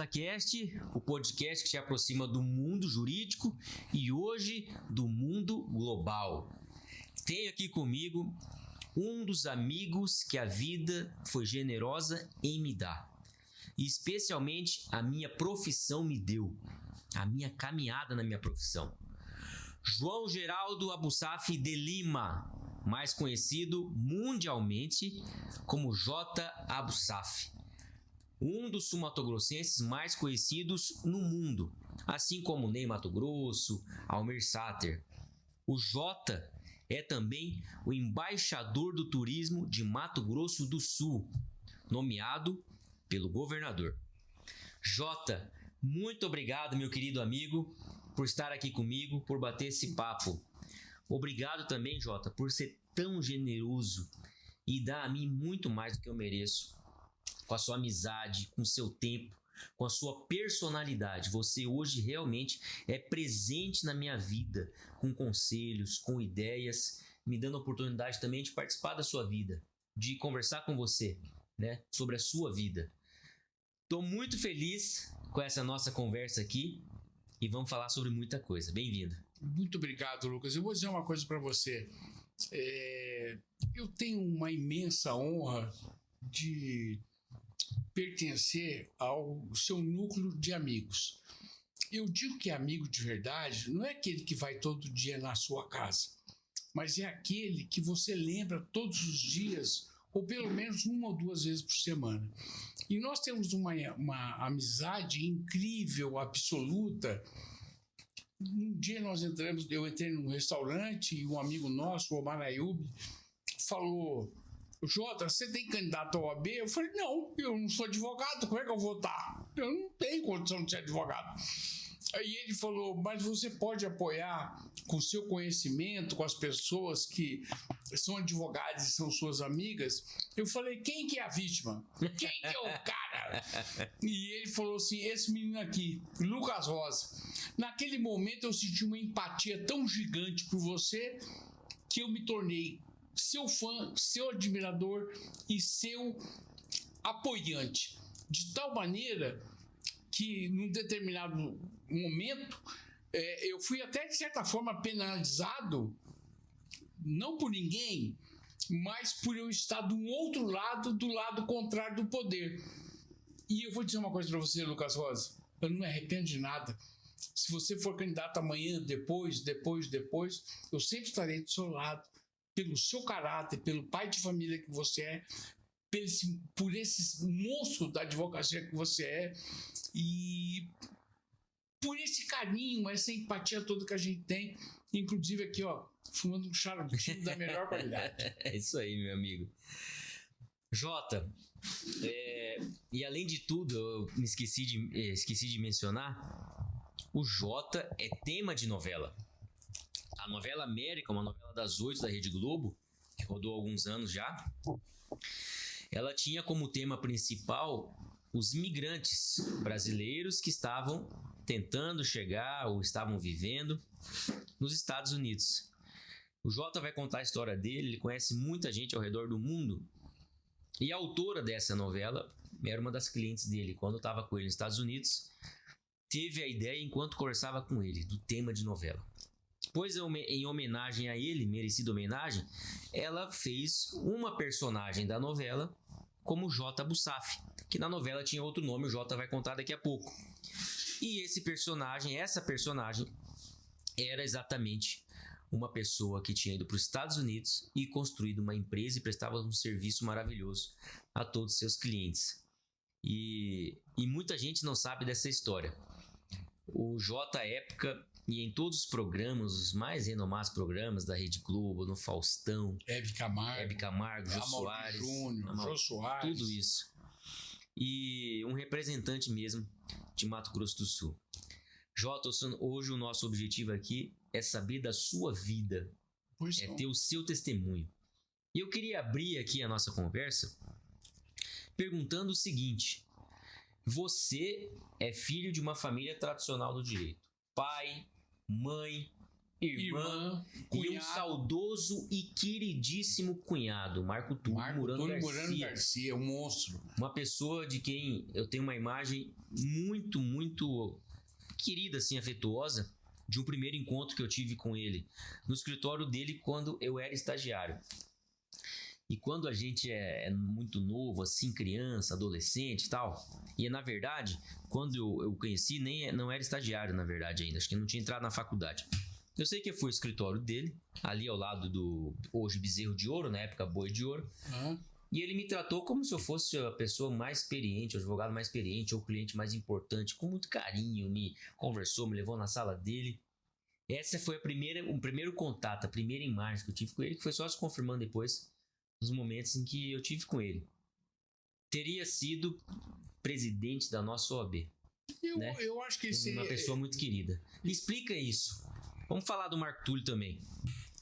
JosaCast, o podcast que te aproxima do mundo jurídico e hoje do mundo global. Tenho aqui comigo um dos amigos que a vida foi generosa em me dar. E especialmente a minha profissão me deu, a minha caminhada na minha profissão. João Geraldo Abusaf de Lima, mais conhecido mundialmente como J. Abusaf. Um dos sul-mato-grossenses mais conhecidos no mundo, assim como Ney Matogrosso, Almir Sater. O J é também o embaixador do turismo de Mato Grosso do Sul, nomeado pelo governador. J, muito obrigado, meu querido amigo, por estar aqui comigo, por bater esse papo. Obrigado também, J, por ser tão generoso e dar a mim muito mais do que eu mereço. Com a sua amizade, com o seu tempo, com a sua personalidade. Você hoje realmente é presente na minha vida, com conselhos, com ideias, me dando a oportunidade também de participar da sua vida, de conversar com você, né, sobre a sua vida. Estou muito feliz com essa nossa conversa aqui e vamos falar sobre muita coisa. Bem-vindo. Muito obrigado, Lucas. Eu vou dizer uma coisa para você. Eu tenho uma imensa honra de pertencer ao seu núcleo de amigos. Eu digo que amigo de verdade não é aquele que vai todo dia na sua casa, mas é aquele que você lembra todos os dias, ou pelo menos uma ou duas vezes por semana. E nós temos uma amizade incrível, absoluta. Um dia eu entrei num restaurante e um amigo nosso, o Omar Ayub, falou: Jota, você tem candidato ao OAB? Eu falei: não, eu não sou advogado, como é que eu vou estar? Eu não tenho condição de ser advogado. Aí ele falou: mas você pode apoiar com seu conhecimento, com as pessoas que são advogadas e são suas amigas? Eu falei: quem que é a vítima? Quem que é o cara? E ele falou assim: esse menino aqui, Lucas Rosa. Naquele momento eu senti uma empatia tão gigante por você que eu me tornei seu fã, seu admirador e seu apoiante. De tal maneira que, num determinado momento, eu fui até, de certa forma, penalizado, não por ninguém, mas por eu estar do outro lado, do lado contrário do poder. E eu vou dizer uma coisa para você, Lucas Rosa, eu não me arrependo de nada. Se você for candidato amanhã, depois, eu sempre estarei do seu lado, pelo seu caráter, pelo pai de família que você é, por esse monstro da advocacia que você é e por esse carinho, essa empatia toda que a gente tem, inclusive aqui, ó, fumando um charutinho da melhor qualidade. É isso aí, meu amigo. Jota, e além de tudo, eu me esqueci de mencionar, o Jota é tema de novela. A novela América, uma novela das 8 da Rede Globo, que rodou há alguns anos já, ela tinha como tema principal os imigrantes brasileiros que estavam tentando chegar ou estavam vivendo nos Estados Unidos. O Jota vai contar a história dele, ele conhece muita gente ao redor do mundo. E a autora dessa novela era uma das clientes dele. Quando eu estava com ele nos Estados Unidos, teve a ideia, enquanto conversava com ele, do tema de novela. Depois, em homenagem a ele, merecida homenagem, ela fez uma personagem da novela como J. Abusaf, que na novela tinha outro nome, o J vai contar daqui a pouco. E essa personagem era exatamente uma pessoa que tinha ido para os Estados Unidos e construído uma empresa e prestava um serviço maravilhoso a todos os seus clientes. E muita gente não sabe dessa história. O J, à época, e em todos os programas, os mais renomados programas da Rede Globo, no Faustão, Hebe Camargo, Jô Soares, Jô Soares, tudo isso. E um representante mesmo de Mato Grosso do Sul. Jota, hoje o nosso objetivo aqui é saber da sua vida, ter o seu testemunho. E eu queria abrir aqui a nossa conversa perguntando o seguinte: você é filho de uma família tradicional do direito, pai, mãe, irmã e um cunhado. saudoso e queridíssimo cunhado, Marco Túlio Murano Garcia, um monstro. Uma pessoa de quem eu tenho uma imagem muito, muito querida, assim, afetuosa, de um primeiro encontro que eu tive com ele no escritório dele quando eu era estagiário. E quando a gente é muito novo, assim, criança, adolescente e tal, e na verdade, quando eu conheci, não era estagiário, na verdade, ainda, acho que não tinha entrado na faculdade. Eu sei que foi o escritório dele, ali ao lado do, hoje, Bezerro de Ouro, na época Boi de Ouro, e ele me tratou como se eu fosse a pessoa mais experiente, o advogado mais experiente, ou o cliente mais importante, com muito carinho, me conversou, me levou na sala dele. Essa foi o primeiro contato, a primeira imagem que eu tive com ele, que foi só se confirmando depois, nos momentos em que eu tive com ele. Teria sido presidente da nossa OAB. Eu acho que uma pessoa muito querida. Explica isso. Vamos falar do Marco Túlio também.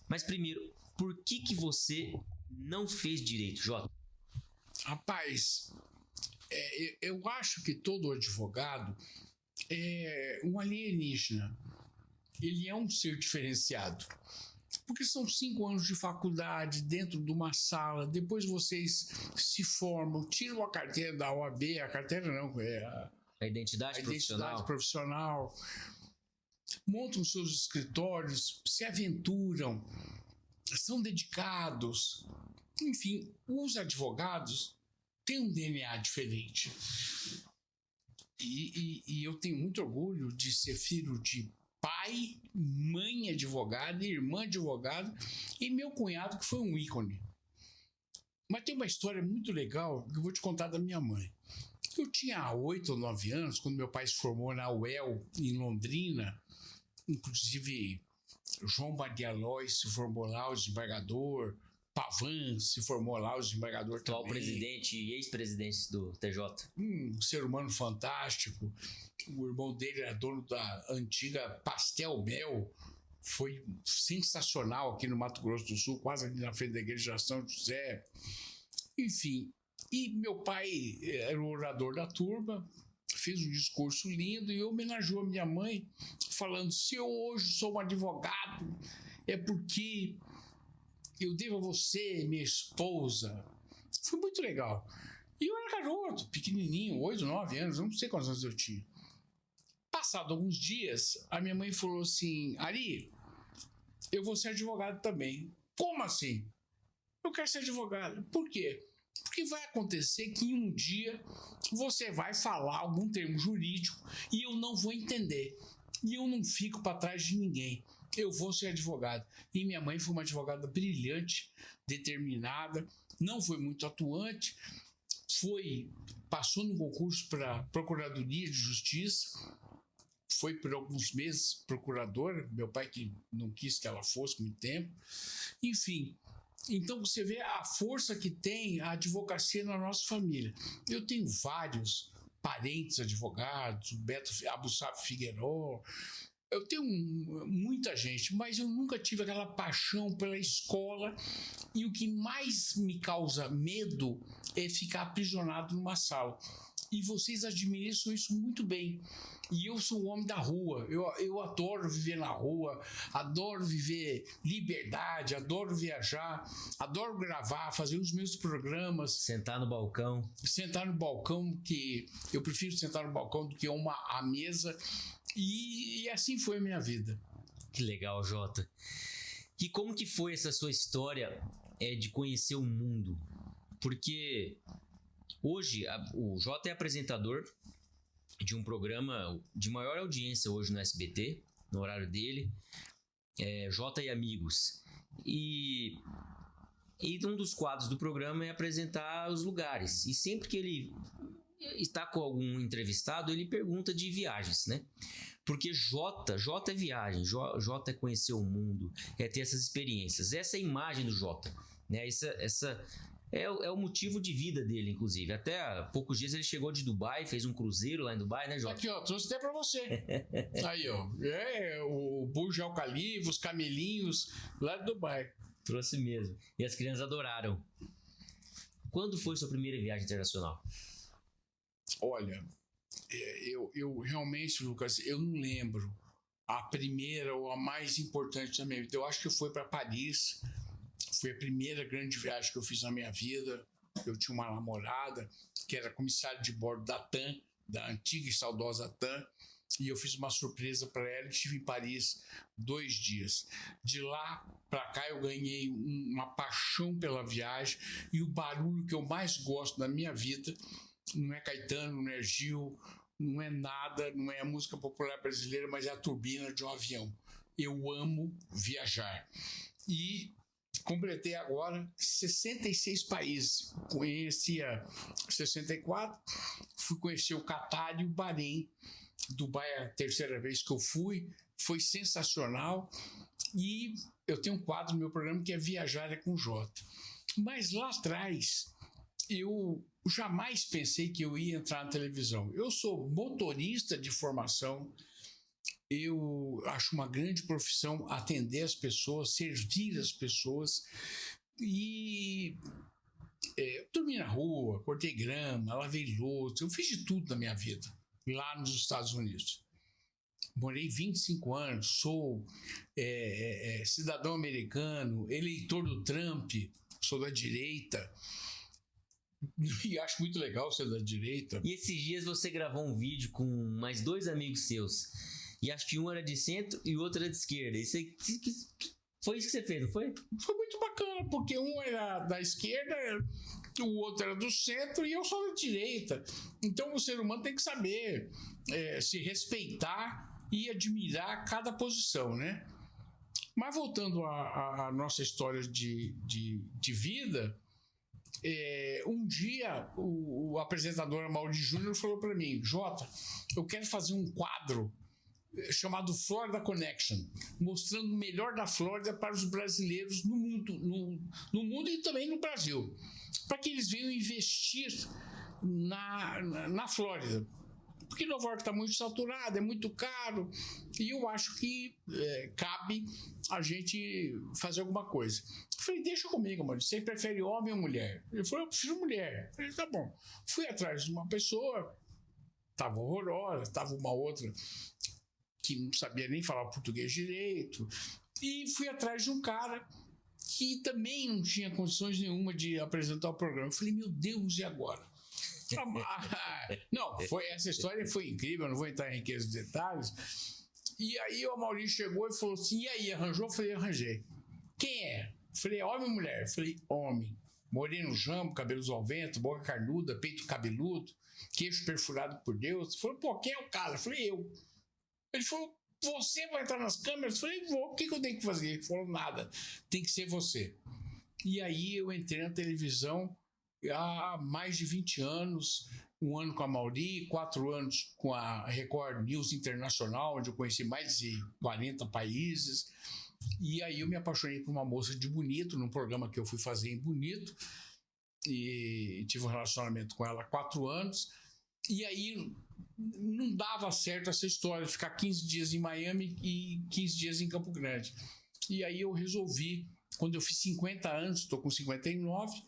Mas primeiro, por que você não fez direito, Jota? Rapaz, eu acho que todo advogado é um alienígena. Ele é um ser diferenciado. Porque são 5 anos de faculdade dentro de uma sala, depois vocês se formam, tiram a carteira da OAB, a carteira não, a identidade profissional, montam seus escritórios, se aventuram, são dedicados. Enfim, os advogados têm um DNA diferente. E eu tenho muito orgulho de ser filho de pai, mãe advogada, irmã advogada e meu cunhado que foi um ícone. Mas tem uma história muito legal que eu vou te contar da minha mãe. Eu tinha 8 ou 9 anos quando meu pai se formou na UEL em Londrina. Inclusive João Maria Lois se formou lá, o desembargador, Pavan se formou lá, o desembargador atual também. Presidente e ex-presidente do TJ. Um ser humano fantástico. O irmão dele era dono da antiga Pastel Mel. Foi sensacional aqui no Mato Grosso do Sul, quase ali na frente da igreja de São José. Enfim, e meu pai era o orador da turma, fez um discurso lindo e homenageou a minha mãe, falando: se eu hoje sou um advogado, é porque eu devo a você, minha esposa. Foi muito legal. E eu era garoto, pequenininho, 8, 9 anos, não sei quantos anos eu tinha. Passado alguns dias, a minha mãe falou assim: Ari, eu vou ser advogado também. Como assim? Eu quero ser advogado. Por quê? Porque vai acontecer que um dia você vai falar algum termo jurídico e eu não vou entender. E eu não fico para trás de ninguém. Eu vou ser advogado. E minha mãe foi uma advogada brilhante, determinada, não foi muito atuante, passou no concurso para Procuradoria de Justiça, foi por alguns meses procuradora, meu pai que não quis que ela fosse muito tempo. Enfim, então você vê a força que tem a advocacia na nossa família. Eu tenho vários parentes advogados, o Beto Abussab Figueiró, eu tenho muita gente, mas eu nunca tive aquela paixão pela escola, e o que mais me causa medo é ficar aprisionado numa sala. E vocês administram isso muito bem. E eu sou um homem da rua, eu adoro viver na rua, adoro viver liberdade, adoro viajar, adoro gravar, fazer os meus programas. Sentar no balcão. Que eu prefiro sentar no balcão do que à mesa. E assim foi a minha vida. Que legal, Jota. E como que foi essa sua história de conhecer o mundo? Porque hoje o Jota é apresentador de um programa de maior audiência hoje no SBT, no horário dele, Jota e Amigos. E um dos quadros do programa é apresentar os lugares. E sempre que ele está com algum entrevistado, ele pergunta de viagens, né? Porque Jota é viagem, Jota é conhecer o mundo, é ter essas experiências. Essa é a imagem do Jota, né? Essa é o motivo de vida dele, inclusive. Até há poucos dias ele chegou de Dubai, fez um cruzeiro lá em Dubai, né, Jota? Aqui, ó, trouxe até pra você. Aí, ó, o Burj Al Khalifa, os camelinhos lá de Dubai. Trouxe mesmo. E as crianças adoraram. Quando foi sua primeira viagem internacional? Olha, eu realmente, Lucas, eu não lembro. a primeira ou a mais importante da minha vida. Eu acho que foi para Paris. Foi a primeira grande viagem que eu fiz na minha vida. Eu tinha uma namorada que era comissária de bordo da TAM, da antiga e saudosa TAM, e eu fiz uma surpresa para ela e estive em Paris 2 dias. De lá para cá eu ganhei uma paixão pela viagem, e o barulho que eu mais gosto na minha vida não é Caetano, não é Gil, não é nada, não é a música popular brasileira, mas é a turbina de um avião. Eu amo viajar. E completei agora 66 países. Conhecia 64, fui conhecer o Catar e o Bahrein. Dubai é a terceira vez que eu fui, foi sensacional. E eu tenho um quadro no meu programa que é Viajar é com Jota. Mas lá atrás, eu jamais pensei que eu ia entrar na televisão. Eu sou motorista de formação. Eu acho uma grande profissão atender as pessoas, servir as pessoas. E dormi na rua, cortei grama, lavei louça, eu fiz de tudo na minha vida, lá nos Estados Unidos. Morei 25 anos, sou cidadão americano, eleitor do Trump, sou da direita. E acho muito legal ser da direita. E esses dias você gravou um vídeo com mais 2 amigos seus. E acho que um era de centro e o outro era de esquerda. Foi isso que você fez, não foi? Foi muito bacana, porque um era da esquerda, o outro era do centro e eu sou da direita. Então o ser humano tem que saber se respeitar e admirar cada posição, né? Mas voltando à nossa história de vida, um dia o apresentador Amaury Júnior falou para mim: Jota, eu quero fazer um quadro chamado Florida Connection, mostrando o melhor da Flórida para os brasileiros no mundo e também no Brasil, para que eles venham investir na Flórida. Porque Nova York está muito saturado, é muito caro, e eu acho que cabe a gente fazer alguma coisa. Eu falei: deixa comigo, mano, você prefere homem ou mulher? Ele falou: eu prefiro mulher. Eu falei: tá bom. Fui atrás de uma pessoa, estava horrorosa, estava uma outra que não sabia nem falar português direito, e fui atrás de um cara que também não tinha condições nenhuma de apresentar o programa. Eu falei: meu Deus, e agora? Não, essa história foi incrível, eu não vou entrar em aqueles detalhes. E aí o Amaury chegou e falou assim: e aí, arranjou? Eu falei: arranjei. Quem é? Eu falei: homem ou mulher? Eu falei: homem. Moreno jambo, cabelos ao vento, boca carnuda, peito cabeludo, queixo perfurado por Deus. Ele falou: pô, quem é o cara? Eu falei: eu. Ele falou: você vai entrar nas câmeras? Eu falei: vou. O que eu tenho que fazer? Ele falou: nada, tem que ser você. E aí eu entrei na televisão há mais de 20 anos, 1 ano com a Amaury, 4 anos com a Record News Internacional, onde eu conheci mais de 40 países. E aí eu me apaixonei por uma moça de Bonito, num programa que eu fui fazer em Bonito, e tive um relacionamento com ela há 4 anos. E aí não dava certo essa história de ficar 15 dias em Miami e 15 dias em Campo Grande. E aí eu resolvi, quando eu fiz 50 anos, estou com 59,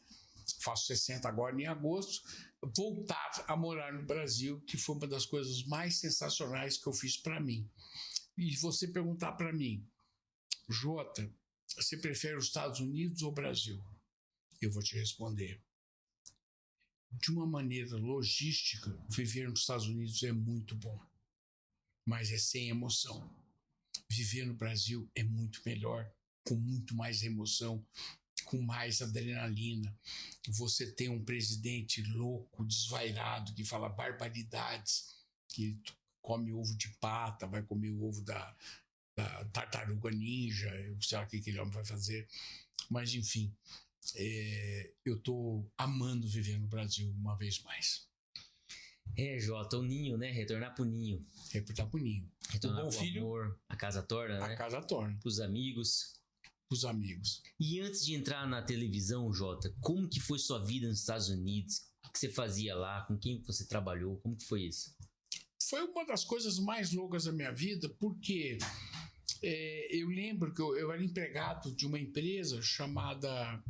faço 60 agora em agosto, voltar a morar no Brasil, que foi uma das coisas mais sensacionais que eu fiz para mim. E você perguntar para mim: Jota, você prefere os Estados Unidos ou o Brasil? Eu vou te responder: de uma maneira logística, viver nos Estados Unidos é muito bom, mas é sem emoção. Viver no Brasil é muito melhor, com muito mais emoção, com mais adrenalina. Você tem um presidente louco, desvairado, que fala barbaridades, que come ovo de pata, vai comer o ovo da tartaruga ninja, eu sei lá o que aquele homem vai fazer, mas enfim, eu estou amando viver no Brasil uma vez mais. Jota, o ninho, né? Retornar pro ninho. Retornar pro ninho. Retornar pro filho, amor, a casa torna, né? A casa torna. Pros amigos. Os amigos. E antes de entrar na televisão, Jota, como que foi sua vida nos Estados Unidos? O que você fazia lá? Com quem você trabalhou? Como que foi isso? Foi uma das coisas mais loucas da minha vida, porque eu lembro que eu era empregado de uma empresa chamada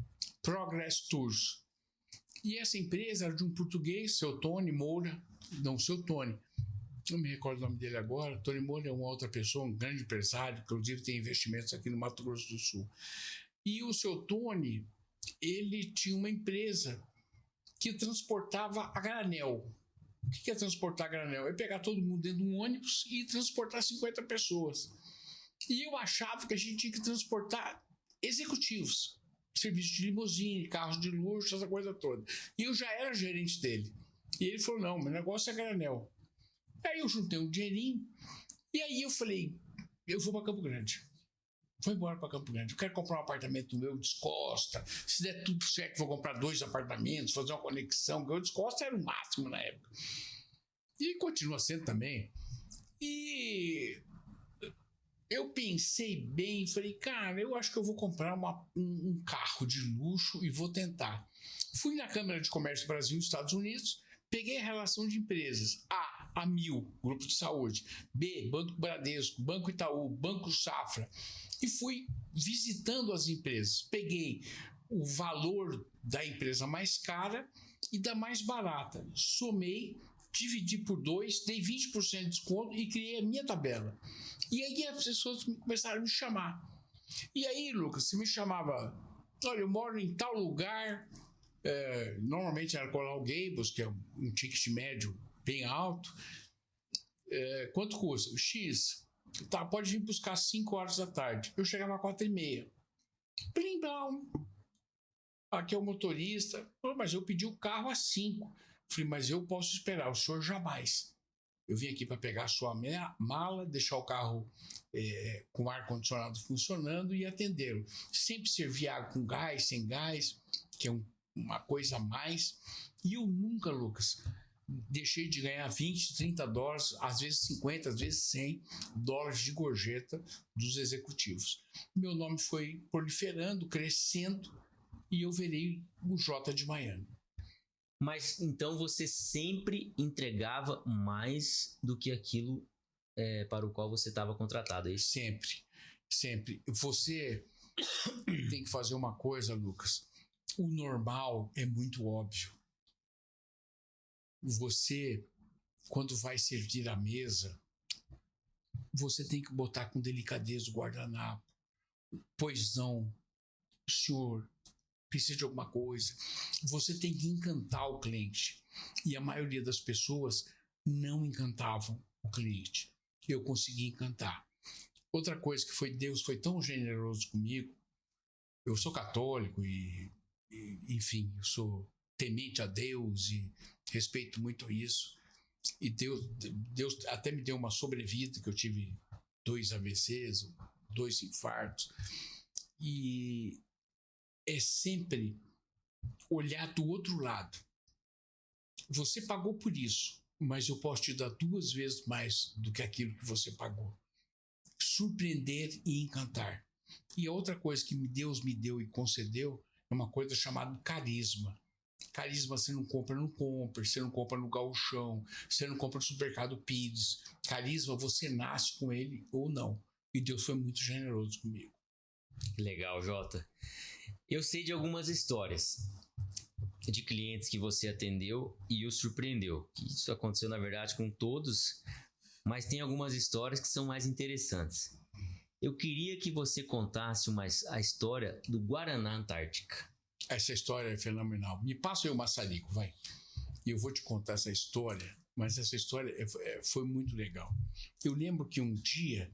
Progress Tours. E essa empresa era de um português, seu Tony Moura, não, seu Tony. não me recordo o nome dele agora. Tony Moura é uma outra pessoa, um grande empresário, inclusive tem investimentos aqui no Mato Grosso do Sul. E o seu Tony, ele tinha uma empresa que transportava a granel. O que é transportar a granel? É pegar todo mundo dentro de um ônibus e transportar 50 pessoas. E eu achava que a gente tinha que transportar executivos, serviço de limusine, carros de luxo, essa coisa toda. E eu já era gerente dele. E ele falou, não, meu negócio é granel. Aí eu juntei um dinheirinho e aí eu falei, eu vou para Campo Grande. Vou embora para Campo Grande. Eu quero comprar um apartamento meu, Descosta. Se der tudo certo, vou comprar 2 apartamentos, fazer uma conexão. O Descosta era o máximo na época. E continua sendo também. E eu pensei bem, falei, cara, eu acho que eu vou comprar um carro de luxo e vou tentar. Fui na Câmara de Comércio do Brasil, Estados Unidos, peguei a relação de empresas. A Mil, Grupo de Saúde. B, Banco Bradesco, Banco Itaú, Banco Safra. E fui visitando as empresas. Peguei o valor da empresa mais cara e da mais barata. Somei, dividi por 2, dei 20% de desconto e criei a minha tabela. E aí as pessoas começaram a me chamar. E aí, Lucas, você me chamava, olha, eu moro em tal lugar, normalmente era Coral Gables, que é um ticket médio bem alto. Quanto custa? X. Tá, pode vir buscar às 5 horas da tarde. Eu chegava às 4h30. Plim, blão. Aqui é o motorista. Mas eu pedi o carro às 5. Falei, mas eu posso esperar, o senhor jamais. Eu vim aqui para pegar a sua mala, deixar o carro com o ar-condicionado funcionando e atendê-lo. Sempre servia água com gás, sem gás, que é uma coisa a mais. E eu nunca, Lucas, deixei de ganhar 20, 30 dólares, às vezes 50, às vezes 100 dólares de gorjeta dos executivos. Meu nome foi proliferando, crescendo, e eu virei o J de Miami. Mas então você sempre entregava mais do que aquilo para o qual você estava contratado, é isso? Sempre, sempre. Você tem que fazer uma coisa, Lucas. O normal é muito óbvio. Você, quando vai servir a mesa, você tem que botar com delicadeza o guardanapo. Pois não, senhor, precisa de alguma coisa. Você tem que encantar o cliente. E a maioria das pessoas não encantavam o cliente. Eu consegui encantar. Outra coisa que Deus foi tão generoso comigo. Eu sou católico e enfim, eu sou temente a Deus e respeito muito isso. E Deus até me deu uma sobrevida, que eu tive 2 AVCs, 2 infartos. E é sempre olhar do outro lado. Você pagou por isso, mas eu posso te dar 2 vezes mais do que aquilo que você pagou. Surpreender e encantar. E a outra coisa que Deus me deu e concedeu é uma coisa chamada carisma. Carisma você não compra no Compre, você não compra no Gauchão, você não compra no Supermercado Pires. Carisma você nasce com ele ou não. E Deus foi muito generoso comigo. Legal, Jota. Eu sei de algumas histórias de clientes que você atendeu e o surpreendeu. Isso aconteceu, na verdade, com todos, mas tem algumas histórias que são mais interessantes. Eu queria que você contasse a história do Guaraná Antártica. Essa história é fenomenal. Me passa aí o maçarico, vai. E eu vou te contar essa história, mas essa história foi muito legal. Eu lembro que um dia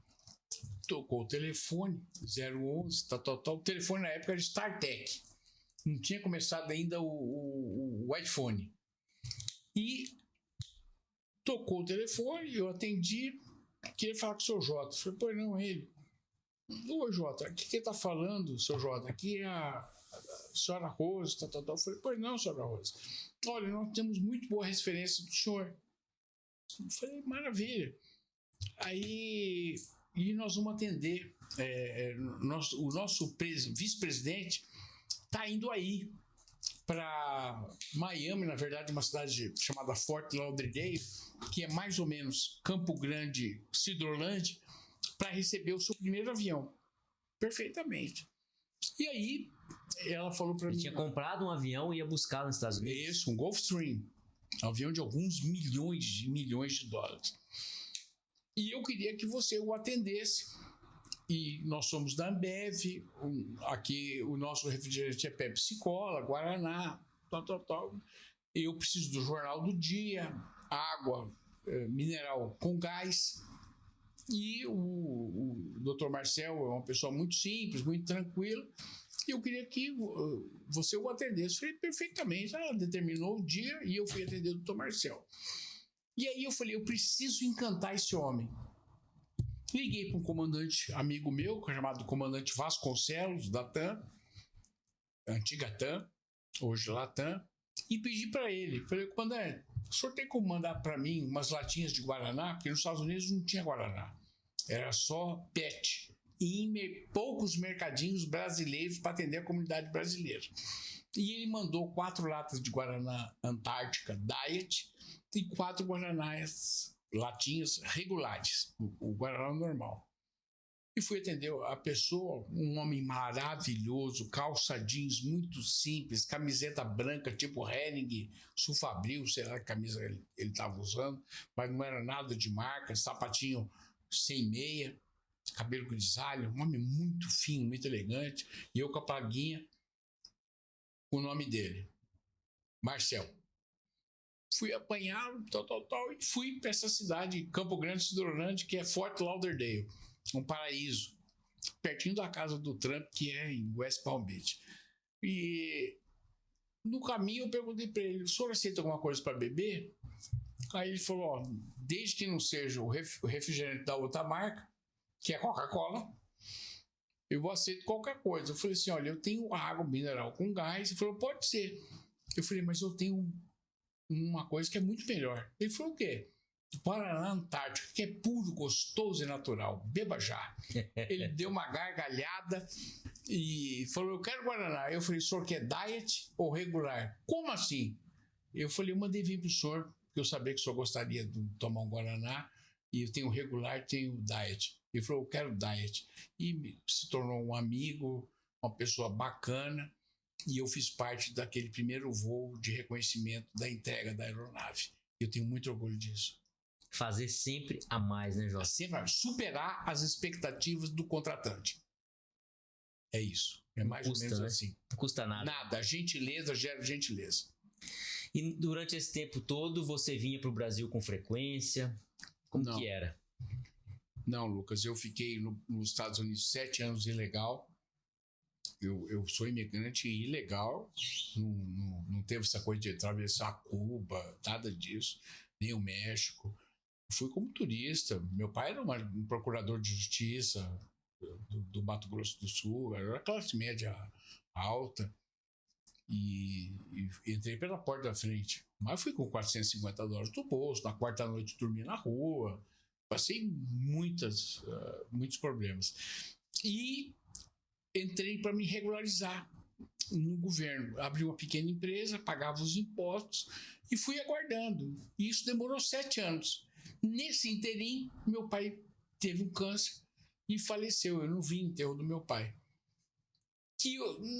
tocou o telefone, 011, o telefone na época era StarTech. Não tinha começado ainda o iPhone. E tocou o telefone, eu atendi, queria falar com o seu Jota. Eu falei, pois não, ele. Oi, Jota, o que ele está falando, seu Jota? Aqui é a senhora Rose, Eu falei, pois não, senhora Rose. Olha, nós temos muito boa referência do senhor. Eu falei, maravilha. Aí, e nós vamos atender. O nosso vice-presidente está indo aí para Miami, na verdade, uma cidade chamada Fort Lauderdale, que é mais ou menos Campo Grande, Cidrolândia, para receber o seu primeiro avião. Perfeitamente. E aí, ela falou para mim... Ele tinha comprado um avião e ia buscar nos Estados Unidos. Isso, um Gulfstream. Um avião de alguns milhões de dólares. E eu queria que você o atendesse. E nós somos da Ambev, aqui o nosso refrigerante é Pepsi Cola, Guaraná, tal. Eu preciso do jornal do dia, água mineral com gás. E o Dr. Marcel é uma pessoa muito simples, muito tranquila. E eu queria que você o atendesse. Eu falei, perfeitamente. Ela determinou o dia e eu fui atender o Dr. Marcel. E aí eu falei, eu preciso encantar esse homem. Liguei para um comandante amigo meu, chamado comandante Vasconcelos, da TAM, antiga TAM, hoje Latam, e pedi para ele. Falei, comandante, o senhor tem como mandar para mim umas latinhas de Guaraná? Porque nos Estados Unidos não tinha Guaraná. Era só PET. E em poucos mercadinhos brasileiros para atender a comunidade brasileira. E ele mandou 4 latas de Guaraná Antártica Diet e 4 Guaranás latinhas regulares, o Guaraná normal. E fui atender a pessoa, um homem maravilhoso, calça jeans muito simples, camiseta branca tipo Henning, Sulfabril, sei lá que camisa ele estava usando, mas não era nada de marca, sapatinho sem meia, cabelo grisalho, um homem muito fino, muito elegante, e eu com a plaguinha, o nome dele, Marcel. Fui apanhado, e fui para essa cidade, Campo Grande, Cidrolândia, que é Fort Lauderdale, um paraíso, pertinho da casa do Trump, que é em West Palm Beach. E no caminho eu perguntei para ele, o senhor aceita alguma coisa para beber? Aí ele falou, ó, desde que não seja o refrigerante da outra marca, que é Coca-Cola, eu aceito qualquer coisa. Eu falei assim, olha, eu tenho água mineral com gás. Ele falou, pode ser. Eu falei, mas eu tenho uma coisa que é muito melhor. Ele falou, o quê? Guaraná Antártico, que é puro, gostoso e natural. Beba já. Ele deu uma gargalhada e falou, eu quero Guaraná. Eu falei, o senhor quer diet ou regular? Como assim? Eu falei, eu mandei vir para o senhor, porque eu sabia que o senhor gostaria de tomar um Guaraná, e eu tenho regular, tenho diet. Ele falou, eu quero diet. E se tornou um amigo, uma pessoa bacana, e eu fiz parte daquele primeiro voo de reconhecimento da entrega da aeronave. Eu tenho muito orgulho disso. Fazer sempre a mais, né, Jota? Sempre superar as expectativas do contratante. É isso. É mais ou menos assim. Não custa nada. Nada. Gentileza gera gentileza. E durante esse tempo todo, você vinha para o Brasil com frequência? Como que era? Não, Lucas. Eu fiquei nos Estados Unidos 7 anos ilegal. Eu sou imigrante ilegal. Não teve essa coisa de atravessar Cuba, nada disso. Nem o México. Fui como turista. Meu pai era um procurador de justiça do Mato Grosso do Sul. Era classe média alta. E entrei pela porta da frente. Mas fui com $450 no bolso. Na quarta noite dormi na rua. Passei muitos problemas. E entrei para me regularizar no governo. Abri uma pequena empresa, pagava os impostos e fui aguardando. E isso demorou 7 anos. Nesse interim, meu pai teve um câncer e faleceu. Eu não vi o enterro do meu pai.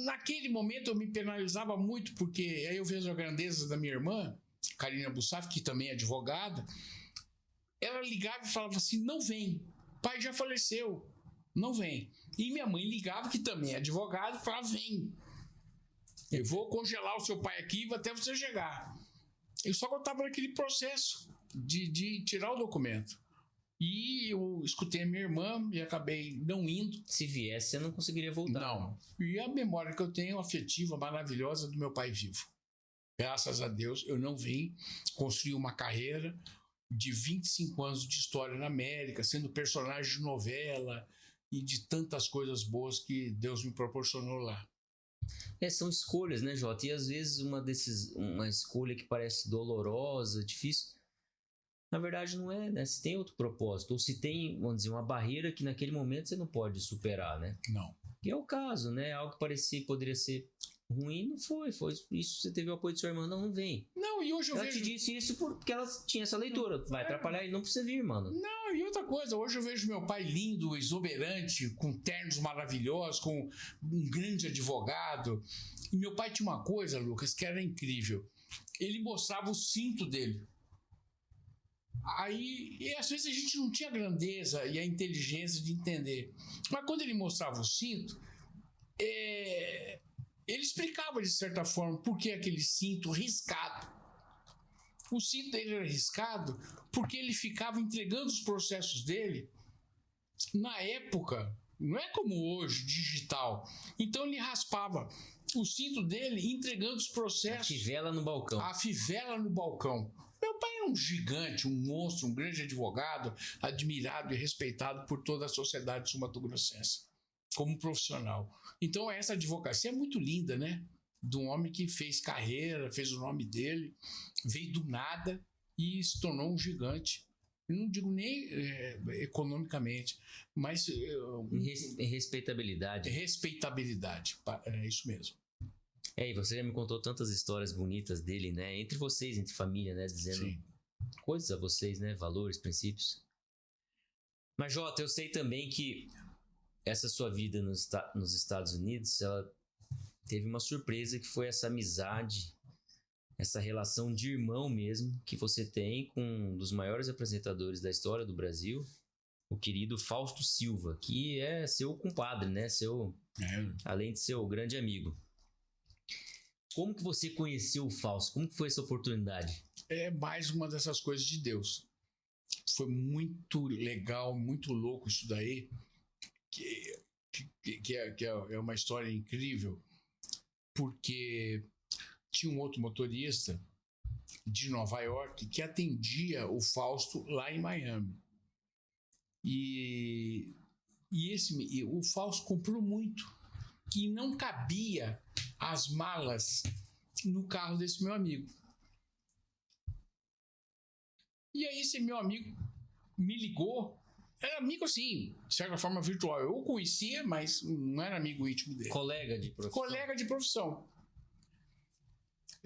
Naquele momento eu me penalizava muito, porque aí eu vejo a grandeza da minha irmã, Karina Bussaf, que também é advogada. Ela ligava e falava assim, não vem, pai já faleceu, não vem. E minha mãe ligava, que também é advogada, e falava, vem, eu vou congelar o seu pai aqui até você chegar. Eu só estava naquele processo de tirar o documento. E eu escutei a minha irmã e acabei não indo. Se viesse, você não conseguiria voltar. Não. E a memória que eu tenho, afetiva, maravilhosa, do meu pai vivo. Graças a Deus, eu não vim construir uma carreira de 25 anos de história na América, sendo personagem de novela e de tantas coisas boas que Deus me proporcionou lá. São escolhas, né, Jota? E às vezes uma escolha que parece dolorosa, difícil, na verdade não é, né? Se tem outro propósito, ou se tem, vamos dizer, uma barreira que naquele momento você não pode superar, né? Não. E é o caso, né? Algo que parecia que poderia ser ruim, não foi isso. Você teve o apoio de sua irmã, não vem. Não, e hoje eu vejo... Ela te disse isso porque ela tinha essa leitura. Vai atrapalhar e não precisa vir, mano. Não, e outra coisa, hoje eu vejo meu pai lindo, exuberante, com ternos maravilhosos, com um grande advogado. E meu pai tinha uma coisa, Lucas, que era incrível. Ele mostrava o cinto dele. Aí, e às vezes a gente não tinha a grandeza e a inteligência de entender. Mas quando ele mostrava o cinto, ele explicava de certa forma por que aquele cinto riscado. O cinto dele era riscado porque ele ficava entregando os processos dele na época, não é como hoje, digital. Então ele raspava o cinto dele entregando os processos. A fivela no balcão. A fivela no balcão. Meu pai era um gigante, um monstro, um grande advogado, admirado e respeitado por toda a sociedade sul-mato-grossense, como profissional. Então essa advocacia é muito linda, né? De um homem que fez carreira, fez o nome dele, veio do nada e se tornou um gigante. Eu não digo nem economicamente, mas... Respeitabilidade. Respeitabilidade, é isso mesmo. E você já me contou tantas histórias bonitas dele, né? Entre vocês, entre família, né? Dizendo Sim. Coisas a vocês, né? Valores, princípios. Mas, Jota, eu sei também que essa sua vida nos Estados Unidos, ela teve uma surpresa, que foi essa amizade, essa relação de irmão mesmo, que você tem com um dos maiores apresentadores da história do Brasil, o querido Fausto Silva, que é seu compadre, né? Além de ser o grande amigo. Como que você conheceu o Fausto? Como que foi essa oportunidade? É mais uma dessas coisas de Deus. Foi muito legal, muito louco isso daí, que é uma história incrível, porque tinha um outro motorista de Nova York que atendia o Fausto lá em Miami. E o Fausto comprou muito, e não cabia as malas no carro desse meu amigo. E aí esse meu amigo me ligou, era amigo assim, de certa forma virtual. Eu o conhecia, mas não era amigo íntimo dele. Colega de profissão. Colega de profissão.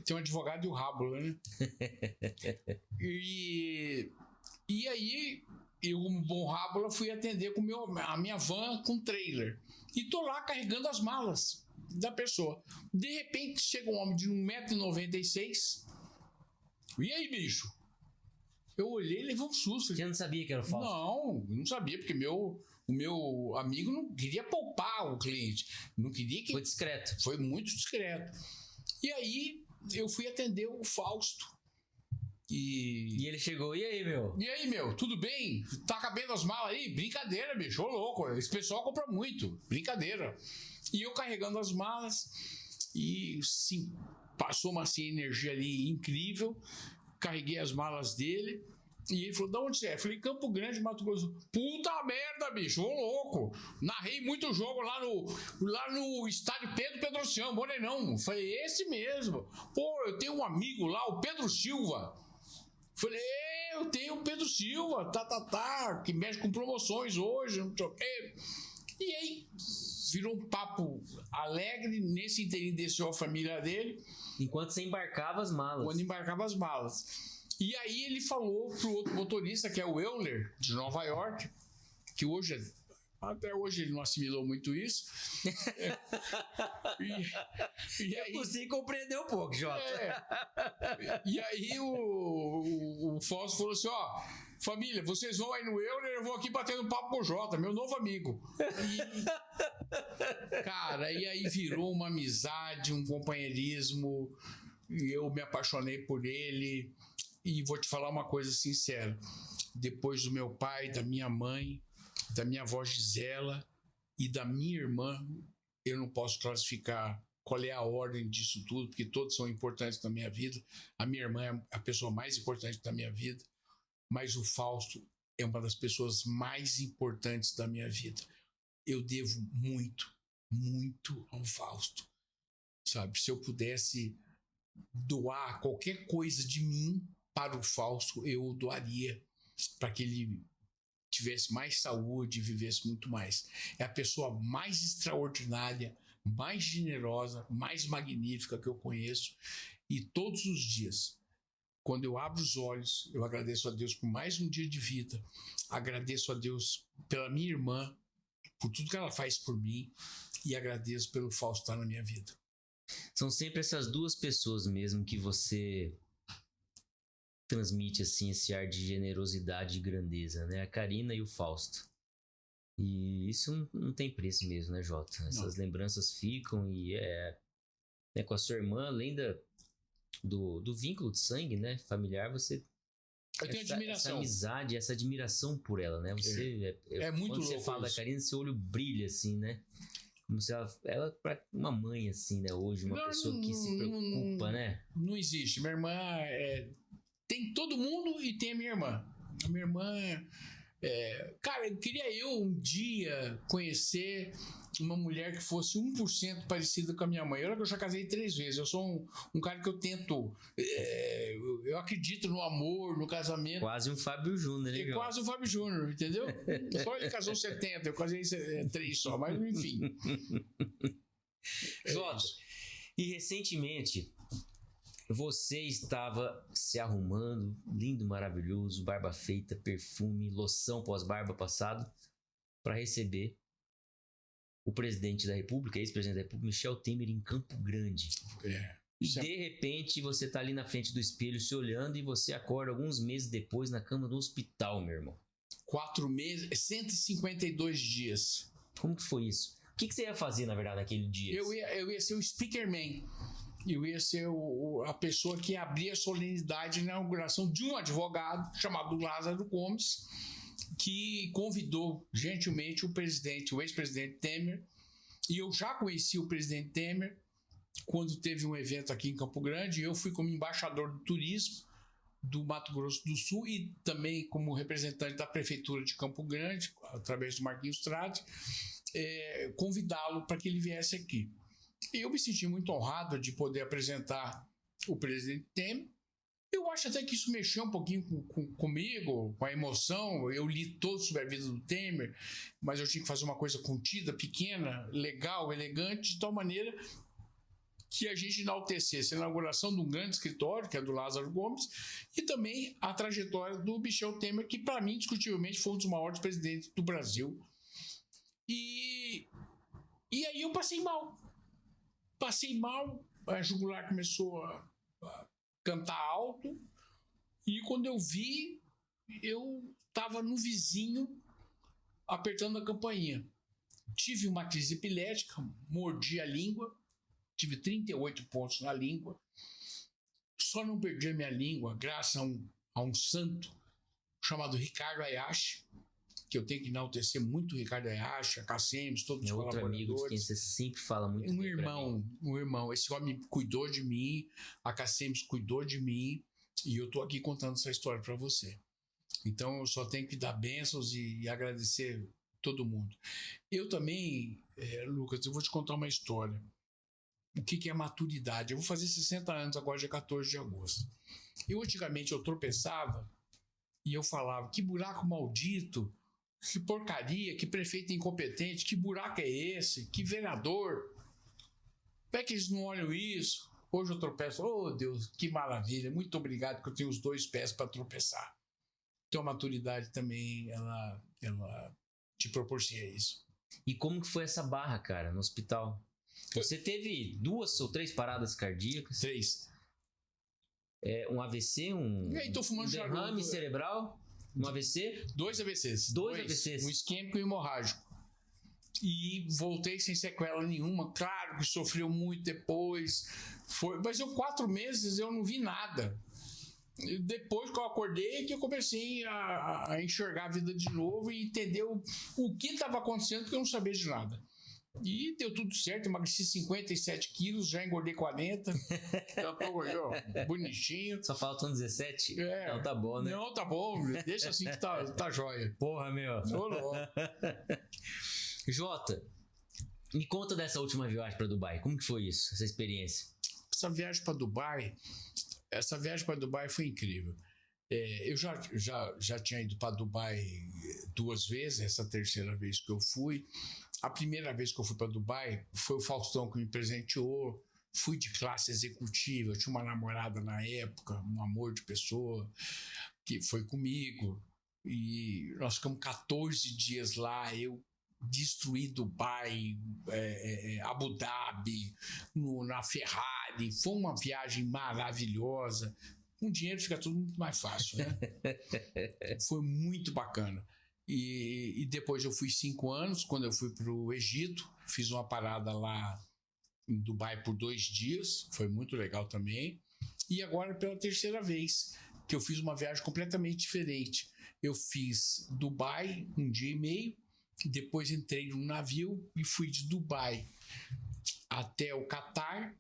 Tem um advogado e o Rábula, né? E aí, eu, como bom Rábula, fui atender com a minha van com trailer. E tô lá carregando as malas da pessoa. De repente, chega um homem de 1,96 m. E aí, bicho? Eu olhei e levei um susto. Você não sabia que era o Fausto? Não sabia, porque o meu amigo não queria poupar o cliente. Não queria que... Foi discreto. Foi muito discreto. E aí, eu fui atender o Fausto. E ele chegou, e aí, meu? E aí, meu, tudo bem? Tá cabendo as malas aí? Brincadeira, bicho, ô louco. Esse pessoal compra muito. Brincadeira. E eu carregando as malas, e sim, passou uma energia ali incrível. Carreguei as malas dele. E ele falou, de onde você é? Eu falei, Campo Grande, Mato Grosso. Puta merda, bicho, ô louco. Narrei muito jogo lá no estádio Pedro Pedrocião, Morenão. Falei, esse mesmo. Pô, eu tenho um amigo lá, o Pedro Silva. Falei, eu tenho o Pedro Silva, que mexe com promoções hoje, não sei o quê. E aí, virou um papo alegre. Nesse inteirinho desceu a família dele. Enquanto você embarcava as malas. Quando embarcava as malas. E aí ele falou pro outro motorista, que é o Euler, de Nova York, que até hoje ele não assimilou muito isso. E aí, eu consigo compreender um pouco, Jota. E aí o Fausto falou assim, ó, família, vocês vão aí no Euler, eu vou aqui batendo papo com o Jota, meu novo amigo. Cara, e aí virou uma amizade, um companheirismo, e eu me apaixonei por ele. E vou te falar uma coisa sincera, depois do meu pai, da minha mãe, da minha avó Gisela e da minha irmã, eu não posso classificar qual é a ordem disso tudo, porque todos são importantes na minha vida. A minha irmã é a pessoa mais importante da minha vida, mas o Fausto é uma das pessoas mais importantes da minha vida. Eu devo muito, muito ao Fausto, sabe? Se eu pudesse doar qualquer coisa de mim para o Fausto, eu doaria, para que ele tivesse mais saúde e vivesse muito mais. É a pessoa mais extraordinária, mais generosa, mais magnífica que eu conheço. E todos os dias, quando eu abro os olhos, eu agradeço a Deus por mais um dia de vida. Agradeço a Deus pela minha irmã, por tudo que ela faz por mim. E agradeço pelo Fausto estar na minha vida. São sempre essas duas pessoas mesmo que você transmite assim esse ar de generosidade e grandeza, né? A Karina e o Fausto. E isso não tem preço mesmo, né, Jota? Essas lembranças ficam e né, com a sua irmã, além do vínculo de sangue, né, familiar, você eu tenho essa admiração. amizade, essa admiração por ela, né? Você muito quando você louco fala isso. da Karina, seu olho brilha assim, né? Como se ela é uma mãe assim, né? Hoje uma pessoa que se preocupa, né? Não existe. Minha irmã tem todo mundo e tem a minha irmã. A minha irmã cara, eu queria um dia conhecer uma mulher que fosse 1% parecida com a minha mãe. Olha que eu já casei 3 vezes. Eu sou um cara que eu tento. Eu acredito no amor, no casamento. Quase um Fábio Júnior, né? Quase um Fábio Júnior, entendeu? Só ele casou 70, eu casei 3 só, mas enfim. Jota, e recentemente você estava se arrumando, lindo, maravilhoso, barba feita, perfume, loção pós-barba passado, para receber o presidente da República, ex-presidente da República, Michel Temer, em Campo Grande. E de repente você tá ali na frente do espelho se olhando e você acorda alguns meses depois na cama do hospital, meu irmão. 4 meses, 152 dias. Como que foi isso? O que você ia fazer, na verdade, naquele dia? Eu ia ser o speakerman. Eu ia ser a pessoa que abria a solenidade na inauguração de um advogado chamado Lázaro Gomes, que convidou gentilmente o ex-presidente Temer. E eu já conheci o presidente Temer quando teve um evento aqui em Campo Grande. Eu fui como embaixador do turismo do Mato Grosso do Sul e também como representante da prefeitura de Campo Grande, através do Marquinhos Trade, convidá-lo para que ele viesse aqui. E eu me senti muito honrado de poder apresentar o presidente Temer. Eu acho até que isso mexeu um pouquinho comigo, com a emoção. Eu li todo sobre a vida do Temer, mas eu tinha que fazer uma coisa contida, pequena, legal, elegante, de tal maneira que a gente enaltecesse a inauguração de um grande escritório, que é do Lázaro Gomes, e também a trajetória do Michel Temer, que para mim, discutivelmente, foi um dos maiores presidentes do Brasil. E aí eu passei mal, a jugular começou a cantar alto, e quando eu vi, eu estava no vizinho apertando a campainha. Tive uma crise epilética, mordi a língua, tive 38 pontos na língua, só não perdi a minha língua graças a um santo chamado Ricardo Ayashi, que eu tenho que enaltecer muito o Ricardo Ayashi, a Cassemes, todos os colaboradores. Outro amigo de quem você sempre fala muito um irmão. Esse homem cuidou de mim, a Cassemes cuidou de mim, e eu estou aqui contando essa história para você. Então eu só tenho que dar bênçãos e agradecer todo mundo. Eu também, Lucas, eu vou te contar uma história. O que é maturidade? Eu vou fazer 60 anos agora, dia 14 de agosto. Antigamente eu tropeçava e eu falava, que buraco maldito, que porcaria, que prefeito incompetente, que buraco é esse, que vereador. Como é que eles não olham isso? Hoje eu tropeço, oh Deus, que maravilha, muito obrigado que eu tenho os 2 pés para tropeçar. Então a maturidade também, ela te proporciona isso. E como que foi essa barra, cara, no hospital? Você teve 2 ou 3 paradas cardíacas? 3. Um AVC, derrame cerebral, um AVC? 2 AVCs. 2 AVCs. Um isquêmico e um hemorrágico. E voltei sem sequela nenhuma. Claro que sofreu muito depois. Mas 4 meses eu não vi nada. Depois que eu acordei, que eu comecei a enxergar a vida de novo e entender o que estava acontecendo, porque eu não sabia de nada. E deu tudo certo, emagreci 57 quilos, já engordei 40. Já tô bonitinho. Só faltam 17? Não, tá bom, né? Não, tá bom, deixa assim que tá jóia. Porra, meu. Tô louco. Jota, me conta dessa última viagem para Dubai. Como que foi isso, essa experiência? Essa viagem para Dubai foi incrível. Eu já tinha ido para Dubai 2 vezes, essa terceira vez que eu fui. A primeira vez que eu fui para Dubai foi o Faustão que me presenteou. Fui de classe executiva, eu tinha uma namorada na época, um amor de pessoa, que foi comigo. E nós ficamos 14 dias lá, eu destruí Dubai, Abu Dhabi, na Ferrari. Foi uma viagem maravilhosa. Com dinheiro fica tudo muito mais fácil, né? Foi muito bacana. E depois eu fui 5 anos, quando eu fui para o Egito, fiz uma parada lá em Dubai por 2 dias, foi muito legal também. E agora pela 3ª vez, que eu fiz uma viagem completamente diferente. Eu fiz Dubai 1 dia e meio, depois entrei num navio e fui de Dubai até o Catar,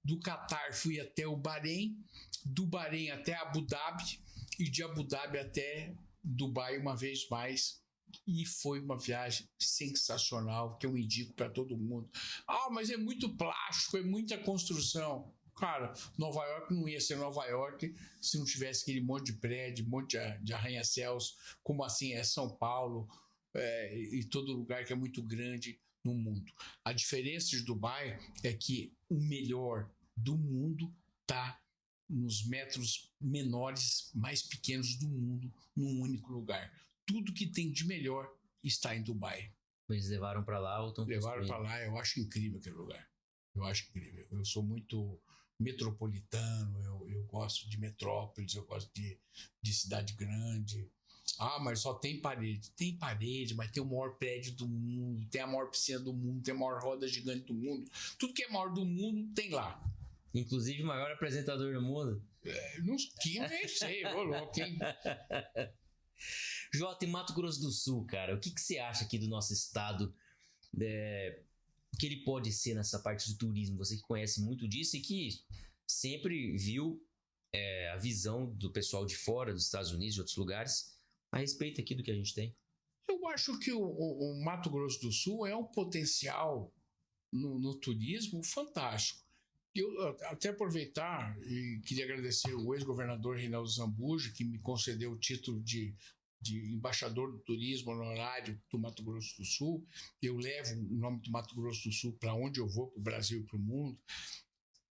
do Catar fui até o Bahrein, do Bahrein até Abu Dhabi e de Abu Dhabi até Dubai uma vez mais. E foi uma viagem sensacional que eu indico para todo mundo. Ah, mas é muito plástico, é muita construção. Cara, Nova York não ia ser Nova York se não tivesse aquele monte de prédio, monte de arranha-céus, como assim é São Paulo e todo lugar que é muito grande no mundo. A diferença de Dubai é que o melhor do mundo está nos metros menores, mais pequenos do mundo, num único lugar. Tudo que tem de melhor está em Dubai. Eles levaram para lá ou estão Levaram para lá, eu acho incrível aquele lugar. Eu acho incrível. Eu sou muito metropolitano, eu gosto de metrópoles, eu gosto de cidade grande. Ah, mas só tem parede. Tem parede, mas tem o maior prédio do mundo, tem a maior piscina do mundo, tem a maior roda gigante do mundo. Tudo que é maior do mundo tem lá. Inclusive o maior apresentador do mundo. Não tinha, nem sei, ô louco, hein? Jota, em Mato Grosso do Sul, cara, o que você acha aqui do nosso estado, que ele pode ser nessa parte de turismo? Você que conhece muito disso e que sempre viu a visão do pessoal de fora, dos Estados Unidos, de outros lugares, a respeito aqui do que a gente tem. Eu acho que o Mato Grosso do Sul é um potencial no turismo fantástico. Eu até aproveitar e queria agradecer o ex-governador Reinaldo Zambujo, que me concedeu o título de embaixador do turismo honorário do Mato Grosso do Sul. Eu levo o nome do Mato Grosso do Sul para onde eu vou, para o Brasil e para o mundo.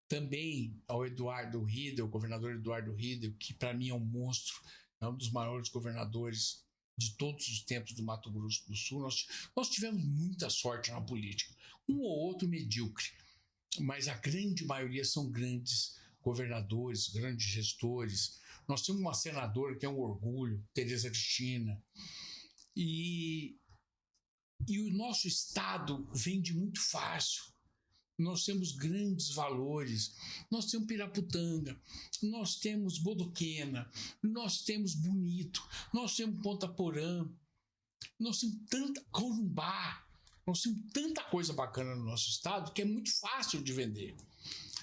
Também ao Eduardo Riedel, o governador Eduardo Riedel, que para mim é um monstro, é um dos maiores governadores de todos os tempos do Mato Grosso do Sul. Nós tivemos muita sorte na política, um ou outro medíocre, mas a grande maioria são grandes governadores, grandes gestores. Nós temos uma senadora que é um orgulho, Tereza Cristina. E o nosso estado vende muito fácil. Nós temos grandes valores. Nós temos Piraputanga, nós temos Bodoquena, nós temos Bonito, nós temos Ponta Porã, nós temos Corumbá. Nós temos tanta coisa bacana no nosso estado que é muito fácil de vender.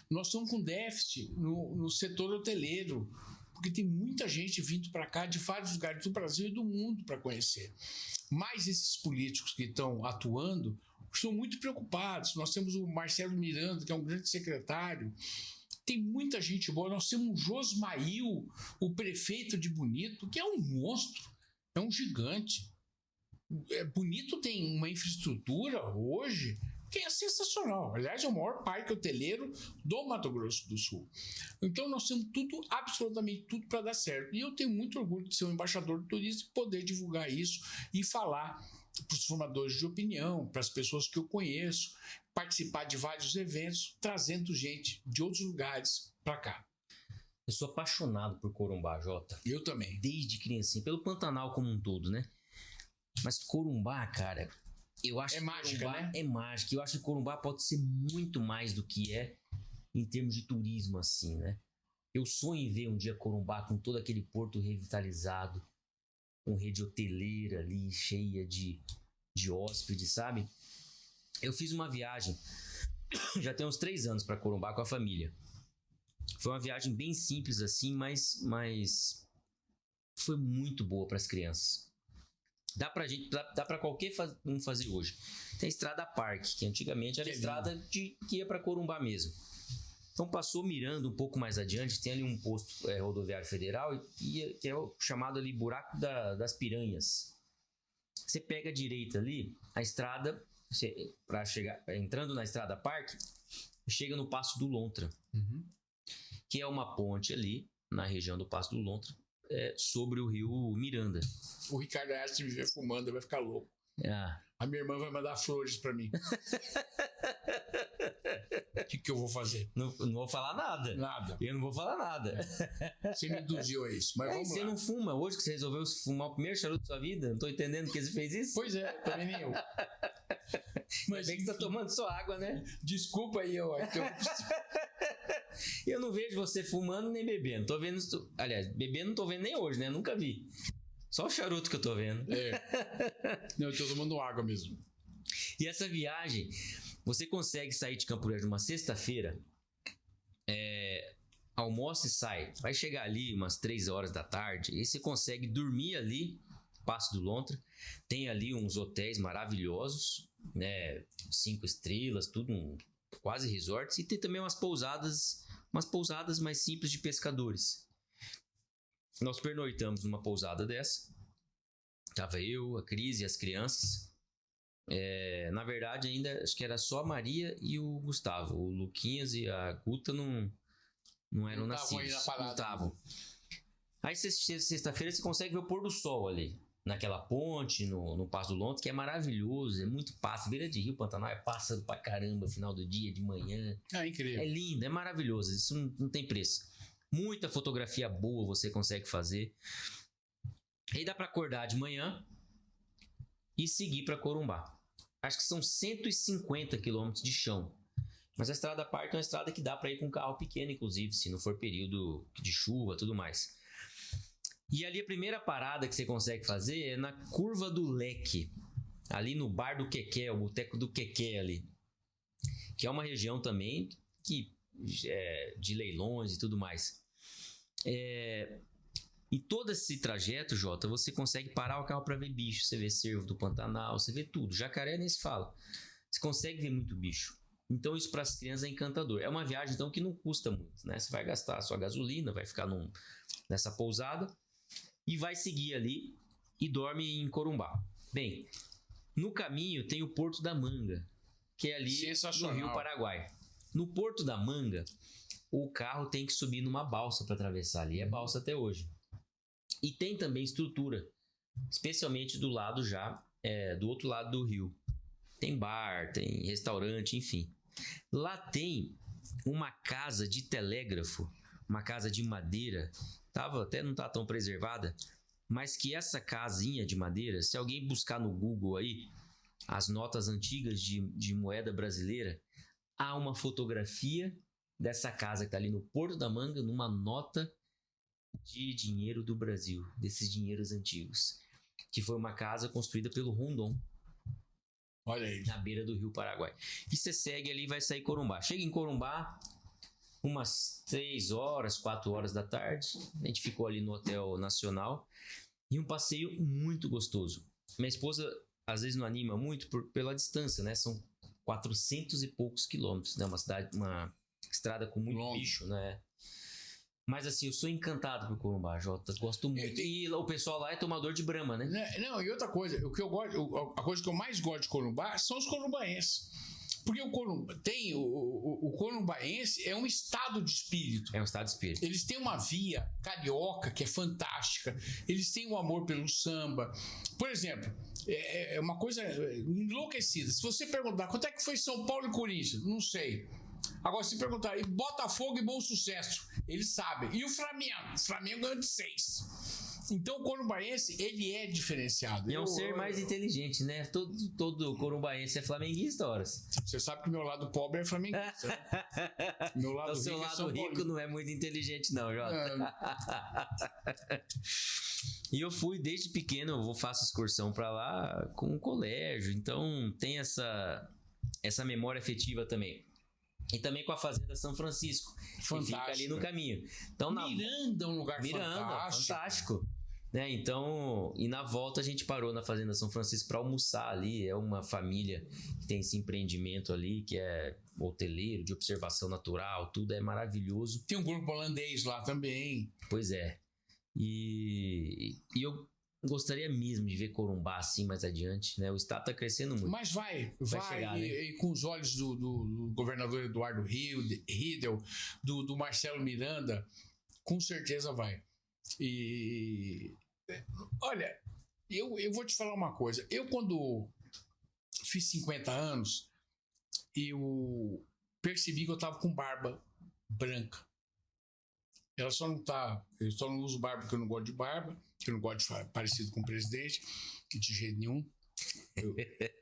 Nós estamos com déficit no setor hoteleiro, porque tem muita gente vindo para cá de vários lugares do Brasil e do mundo para conhecer. Mas esses políticos que estão atuando estão muito preocupados. Nós temos o Marcelo Miranda, que é um grande secretário. Tem muita gente boa. Nós temos o Josmail, o prefeito de Bonito, que é um monstro, é um gigante. Bonito tem uma infraestrutura hoje que é sensacional. Aliás, é o maior parque hoteleiro do Mato Grosso do Sul. Então nós temos tudo, absolutamente tudo para dar certo. E eu tenho muito orgulho de ser um embaixador do turismo e poder divulgar isso e falar para os formadores de opinião, para as pessoas que eu conheço, participar de vários eventos, trazendo gente de outros lugares para cá. Eu sou apaixonado por Corumbá, Jota. Eu também. Desde criancinha, pelo Pantanal como um todo, né? Mas Corumbá, cara, eu acho que mágica, Corumbá né? É mágica. Eu acho que Corumbá pode ser muito mais do que é em termos de turismo, assim, né? Eu sonho em ver um dia Corumbá com todo aquele porto revitalizado, com rede hoteleira ali, cheia de hóspedes, sabe? Eu fiz uma viagem, já tem uns 3 anos para Corumbá com a família. Foi uma viagem bem simples assim, mas foi muito boa para as crianças. Dá para qualquer um fazer hoje. Tem a Estrada Parque, que antigamente era a estrada que ia para Corumbá mesmo. Então passou mirando um pouco mais adiante, tem ali um posto rodoviário federal que é o chamado ali Buraco das Piranhas. Você pega a direita ali, a estrada, para chegar, entrando na Estrada Parque, chega no Passo do Lontra, que é uma ponte ali na região do Passo do Lontra, sobre o rio Miranda. O Ricardo Ayala, se me ver fumando, vai ficar louco. A minha irmã vai mandar flores para mim. O que eu vou fazer? Não vou falar nada. Nada. Eu não vou falar nada. Você me induziu a isso, mas vamos Você lá. não fuma hoje que você resolveu fumar o primeiro charuto da sua vida? Não tô entendendo que você fez isso. Pois é, também nem eu. Mas bem que você tá tomando só água, né? Desculpa aí, Eu não vejo você fumando nem bebendo. Tô vendo. Aliás, bebendo não tô vendo nem hoje, né? Nunca vi. Só o charuto que eu tô vendo. Não, eu tô tomando água mesmo. E essa viagem, você consegue sair de Campo Grande numa sexta-feira, almoça e sai. Vai chegar ali umas 3 horas da tarde e você consegue dormir ali, Passo do Lontra. Tem ali uns hotéis maravilhosos, né? 5 estrelas, tudo quase resorts. E tem também umas pousadas mais simples de pescadores. Nós pernoitamos numa pousada dessa. Tava eu, a Cris e as crianças. Na verdade, ainda acho que era só a Maria e o Gustavo. O Luquinhas e a Guta não eram nascidos. Não estavam. Aí sexta-feira você consegue ver o pôr do sol ali. Naquela ponte, no Passo do Lontra, que é maravilhoso. É muito pássaro. Beira de rio, Pantanal, é pássaro pra caramba. Final do dia, de manhã. Incrível. É lindo, é maravilhoso. Isso não tem preço. Muita fotografia boa você consegue fazer. Aí dá para acordar de manhã e seguir para Corumbá. Acho que são 150 quilômetros de chão. Mas a estrada parte é uma estrada que dá para ir com um carro pequeno, inclusive, se não for período de chuva, tudo mais. E ali a primeira parada que você consegue fazer é na Curva do Leque, ali no Bar do Quequé, o Boteco do Quequé ali, que é uma região também de leilões e tudo mais. Em todo esse trajeto, Jota, você consegue parar o carro para ver bicho. Você vê cervo do Pantanal, você vê tudo. Jacaré nem se fala. Você consegue ver muito bicho. Então isso para as crianças é encantador. É uma viagem então que não custa muito, né? Você vai gastar a sua gasolina, vai ficar nessa pousada e vai seguir ali e dorme em Corumbá. Bem, no caminho tem o Porto da Manga, que é ali no Rio Paraguai. No Porto da Manga, o carro tem que subir numa balsa para atravessar ali. É balsa até hoje. E tem também estrutura, especialmente do lado do outro lado do rio. Tem bar, tem restaurante, enfim. Lá tem uma casa de telégrafo, uma casa de madeira, até não tá tão preservada, mas que essa casinha de madeira, se alguém buscar no Google aí, as notas antigas de moeda brasileira, há uma fotografia dessa casa que tá ali no Porto da Manga, numa nota de dinheiro do Brasil, desses dinheiros antigos, que foi uma casa construída pelo Rondon. Olha aí. Na beira do Rio Paraguai. E você segue ali e vai sair Corumbá. Chega em Corumbá umas 3 horas, 4 horas da tarde. A gente ficou ali no Hotel Nacional. E um passeio muito gostoso. Minha esposa às vezes não anima muito pela distância, né? São 400 e poucos quilômetros, né? Uma estrada com muito bicho, né? Mas assim, eu sou encantado por Corumbá, Jota. Gosto muito. E o pessoal lá é tomador de Brahma, né? Não, e outra coisa, a coisa que eu mais gosto de Corumbá são os corumbaenses. Porque o corumbaense é um estado de espírito. É um estado de espírito. Eles têm uma via carioca que é fantástica. Eles têm um amor pelo samba. Por exemplo, é uma coisa enlouquecida. Se você perguntar quanto é que foi São Paulo e Corinthians, não sei. Agora, se perguntar, e Botafogo e Bom Sucesso, eles sabem. E o Flamengo ganhou de 6. Então, o corumbaense, ele é diferenciado. E é um ser mais inteligente, né? Todo corumbaense é flamenguista, horas. Você sabe que meu lado pobre é flamenguista. Né? Meu lado rico seu lado rico não é muito inteligente, não, Jota. E eu fui desde pequeno, eu faço excursão pra lá com o colégio. Então, tem essa memória afetiva também. E também com a Fazenda São Francisco, que fica ali no caminho. Então, Miranda é um lugar fantástico. Né? Então, e na volta a gente parou na Fazenda São Francisco para almoçar ali. É uma família que tem esse empreendimento ali, que é hoteleiro, de observação natural, tudo é maravilhoso. Tem um grupo holandês lá também. Pois é. E eu gostaria mesmo de ver Corumbá assim mais adiante, né? O estado está crescendo muito. Mas vai chegar, né? E com os olhos do governador Eduardo Riedel, do Marcelo Miranda, com certeza vai. E olha, eu vou te falar uma coisa. Eu, quando fiz 50 anos, eu percebi que eu tava com barba branca. Ela só não tá... Eu só não uso barba porque eu não gosto de barba, que eu não gosto de falar parecido com o presidente, de jeito nenhum.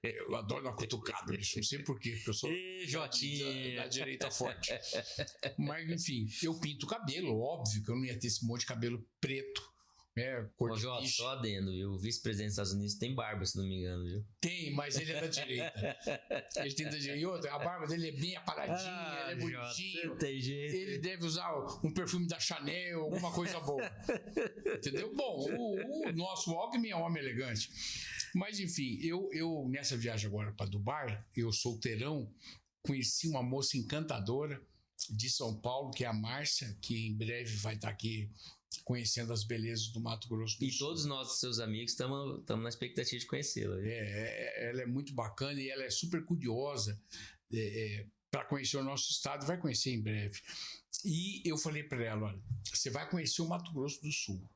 Eu adoro uma cutucada, bicho. Não sei porquê, porque eu sou da direita forte. Mas, enfim, eu pinto o cabelo, óbvio que eu não ia ter esse monte de cabelo preto. Cor de Jota, bicho. só adendo, viu? O vice-presidente dos Estados Unidos tem barba, se não me engano, viu? Tem, mas ele é da direita. Ele tem da direita. E outra, a barba dele é bem aparadinha, ele é bonitinho. Tem jeito. Ele deve usar um perfume da Chanel, alguma coisa boa. Entendeu? Bom, o nosso Alckmin é um homem elegante. Mas, enfim, eu nessa viagem agora para Dubai, eu solteirão, conheci uma moça encantadora de São Paulo, que é a Márcia, que em breve vai estar aqui conhecendo as belezas do Mato Grosso do Sul. E todos nós, seus amigos, estamos na expectativa de conhecê-la. Ela é muito bacana e ela é super curiosa para conhecer o nosso estado, vai conhecer em breve. E eu falei para ela, olha, você vai conhecer o Mato Grosso do Sul,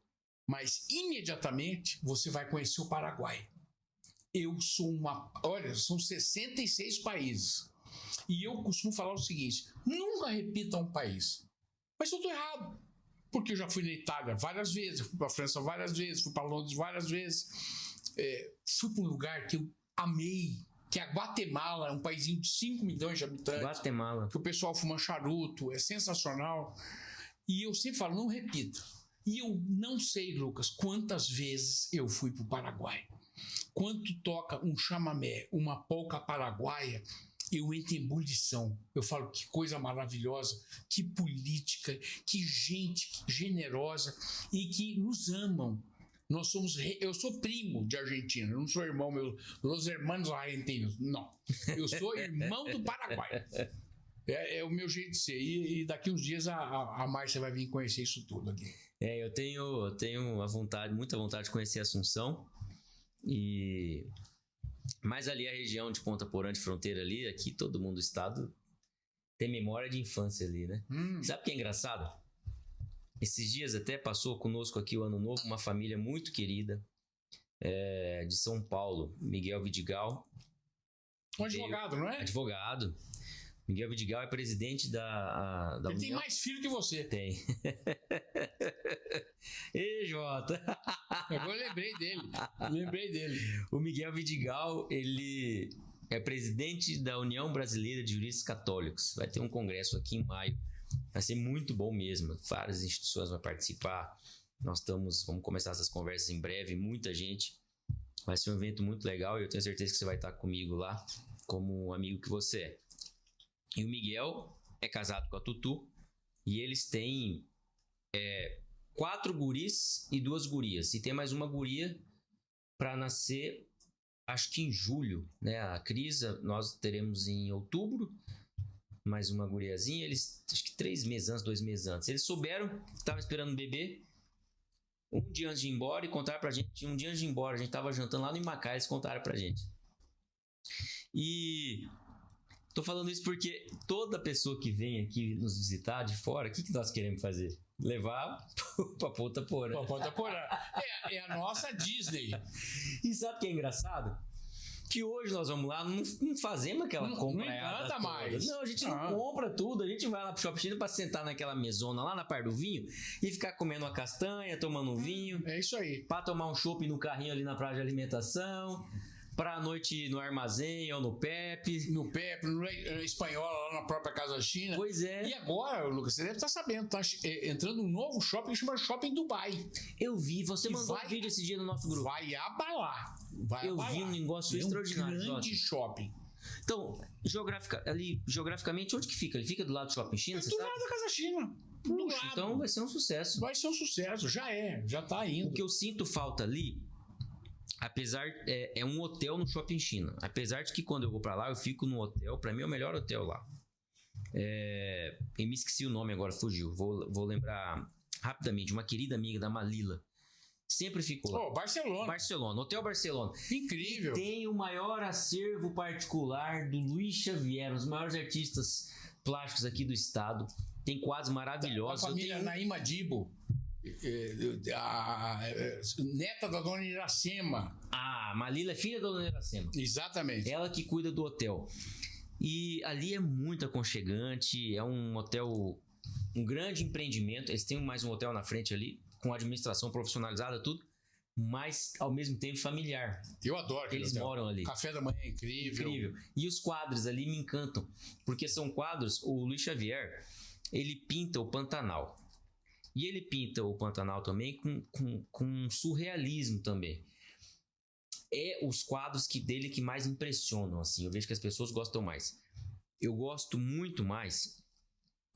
mas imediatamente você vai conhecer o Paraguai. Olha, são 66 países. E eu costumo falar o seguinte, nunca repita um país. Mas eu estou errado. Porque eu já fui na Itália várias vezes, eu fui para a França várias vezes, fui para Londres várias vezes. Fui para um lugar que eu amei, que é a Guatemala, um paísinho de 5 milhões de habitantes. Guatemala. Que o pessoal fuma charuto, é sensacional. E eu sempre falo, não repita. E eu não sei, Lucas, quantas vezes eu fui para o Paraguai. Quando toca um chamamé, uma polca paraguaia, eu entro em ebulição. Eu falo, que coisa maravilhosa, que política, que gente generosa e que nos amam. Eu sou primo de Argentina, não sou irmão, los hermanos argentinos, não. Eu sou irmão do Paraguai. É o meu jeito de ser. E daqui uns dias a Márcia vai vir conhecer isso tudo aqui. Eu tenho muita vontade de conhecer Assunção. Mas ali a região de Ponta Porã, de fronteira ali, aqui todo mundo do estado tem memória de infância ali, né? Sabe o que é engraçado? Esses dias até passou conosco aqui o Ano Novo uma família muito querida de São Paulo, Miguel Vidigal. Um advogado, não é? Advogado. Miguel Vidigal é presidente da Ele União. tem mais filho que você. Tem. Ei, Jota. Eu lembrei dele. O Miguel Vidigal, ele é presidente da União Brasileira de Juristas Católicos. Vai ter um congresso aqui em maio. Vai ser muito bom mesmo. Várias instituições vão participar. Vamos começar essas conversas em breve. Muita gente. Vai ser um evento muito legal e eu tenho certeza que você vai estar comigo lá, como um amigo que você é. E o Miguel é casado com a Tutu e eles têm 4 guris e 2 gurias. E tem mais uma guria para nascer, acho que em julho, né? A Crisa nós teremos em outubro, mais uma guriazinha. Eles, acho que 3 meses antes, 2 meses antes. Eles souberam que estavam esperando um bebê. Um dia antes de ir embora e contaram pra gente. Um dia antes de ir embora, a gente tava jantando lá no Imacá, eles contaram pra gente. E tô falando isso porque toda pessoa que vem aqui nos visitar de fora, o que nós queremos fazer? Levar pra Ponta Porã. Pra Ponta Porã. É a nossa Disney. E sabe o que é engraçado? Que hoje nós vamos lá, não fazemos aquela compra. Não encanta mais. Não, a gente não compra tudo. A gente vai lá pro Shopping China pra sentar naquela mesona lá na Par do Vinho e ficar comendo uma castanha, tomando um vinho. É isso aí. Pra tomar um chopp no carrinho ali na praia de alimentação. Pra noite no armazém ou no Pepe. No Pepe, no Espanhola, lá na própria Casa China. Pois é. E agora, Lucas, você deve estar sabendo, tá entrando um novo shopping que chama Shopping Dubai. Eu vi, você mandou um vídeo esse dia no nosso grupo. Vai abalar. Eu vi um negócio extraordinário. Um grande shopping. Então, geograficamente, onde que fica? Ele fica do lado do Shopping China, você sabe? Do lado da Casa China. Puxa, então vai ser um sucesso. Vai ser um sucesso, já tá indo. O que eu sinto falta ali, apesar, é um hotel no Shopping China. Apesar de que quando eu vou pra lá, eu fico no hotel, pra mim é o melhor hotel lá. Eu me esqueci o nome agora, fugiu. Vou lembrar rapidamente, uma querida amiga da Malila. Sempre ficou lá. Barcelona, Hotel Barcelona. Incrível. E tem o maior acervo particular do Luiz Xavier, um dos maiores artistas plásticos aqui do estado. Tem quadros maravilhosos. A família Naima Dibo, a neta da dona Iracema. Malila é filha da dona Iracema. Exatamente. Ela que cuida do hotel. E ali é muito aconchegante, é um hotel, um grande empreendimento. Eles têm mais um hotel na frente ali, com administração profissionalizada, tudo, mas ao mesmo tempo familiar. Eu adoro aquele Eles hotel. moram ali. Café da manhã é incrível. Incrível. E os quadros ali me encantam, porque são quadros, o Luiz Xavier, ele pinta o Pantanal. E ele pinta o Pantanal também com um surrealismo também. É os quadros dele que mais impressionam, assim. Eu vejo que as pessoas gostam mais. Eu gosto muito mais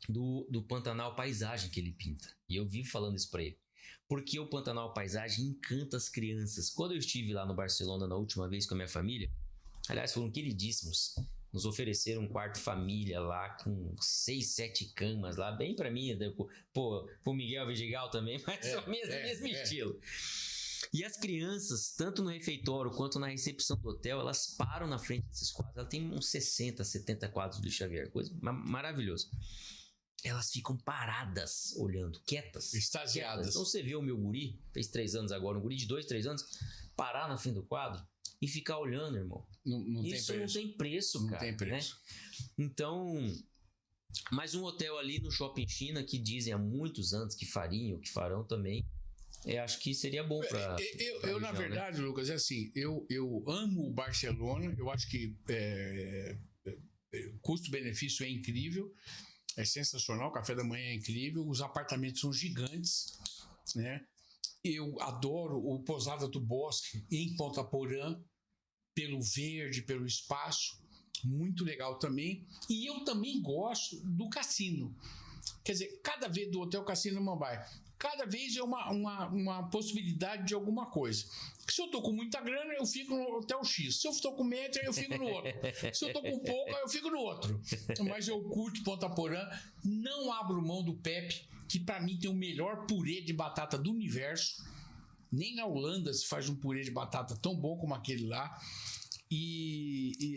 do Pantanal Paisagem que ele pinta. E eu vivo falando isso pra ele. Porque o Pantanal Paisagem encanta as crianças. Quando eu estive lá no Barcelona na última vez com a minha família, aliás, foram queridíssimos. Nos ofereceram um quarto família lá com 6, 7 camas lá, bem pra mim, pro Miguel Vidigal também, mas é o mesmo estilo. E as crianças, tanto no refeitório quanto na recepção do hotel, elas param na frente desses quadros. Ela tem uns 60, 70 quadros do Xavier, coisa maravilhosa. Elas ficam paradas, olhando, quietas. Extasiadas. Então você vê o meu guri, fez 3 anos agora, um guri de 2, 3 anos, parar na frente do quadro e ficar olhando, irmão. Isso não tem preço, cara. Não tem preço. Né? Então, mais um hotel ali no Shopping China que dizem há muitos anos que fariam, que farão também. Acho que seria bom para. Eu na verdade, né? Lucas, é assim, eu amo o Barcelona, eu acho que custo-benefício é incrível, é sensacional, o café da manhã é incrível, os apartamentos são gigantes, né? Eu adoro o Pousada do Bosque em Ponta Porã, pelo verde, pelo espaço, muito legal também. E eu também gosto do cassino. Quer dizer, cada vez do Hotel Cassino Mumbai, cada vez é uma possibilidade de alguma coisa. Se eu tô com muita grana, eu fico no Hotel X. Se eu tô com média, eu fico no outro. Se eu tô com pouco, eu fico no outro. Mas eu curto Ponta Porã, não abro mão do Pepe, que para mim tem o melhor purê de batata do universo. Nem na Holanda se faz um purê de batata tão bom como aquele lá.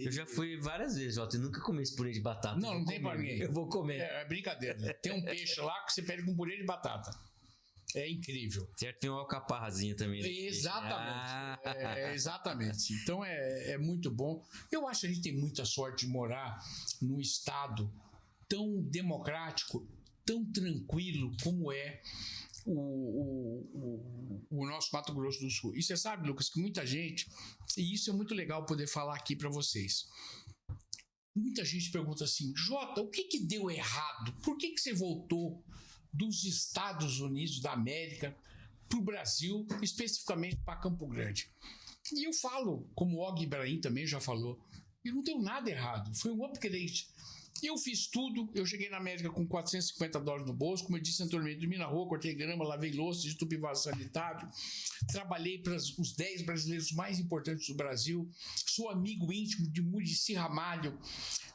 Eu já fui várias vezes, Jota, e nunca comi esse purê de batata. Não tem pra ninguém. Eu vou comer. É brincadeira. Tem um peixe lá que você pede com purê de batata. É incrível. Certo, tem uma alcaparrazinha também. Exatamente. Exatamente. Então é muito bom. Eu acho que a gente tem muita sorte de morar num estado tão democrático, tão tranquilo como é o nosso Mato Grosso do Sul. E você sabe, Lucas, que muita gente, e isso é muito legal poder falar aqui para vocês, muita gente pergunta assim: Jota, o que deu errado? Por que você voltou dos Estados Unidos da América para o Brasil, especificamente para Campo Grande? E eu falo, como o Og Ibrahim também já falou, e não deu nada errado, foi um upgrade. Eu fiz tudo, eu cheguei na América com $450 no bolso, como eu disse anteriormente, dormi na rua, cortei grama, lavei louça, estupim vaso sanitário, trabalhei para os 10 brasileiros mais importantes do Brasil, sou amigo íntimo de Muricy Ramalho,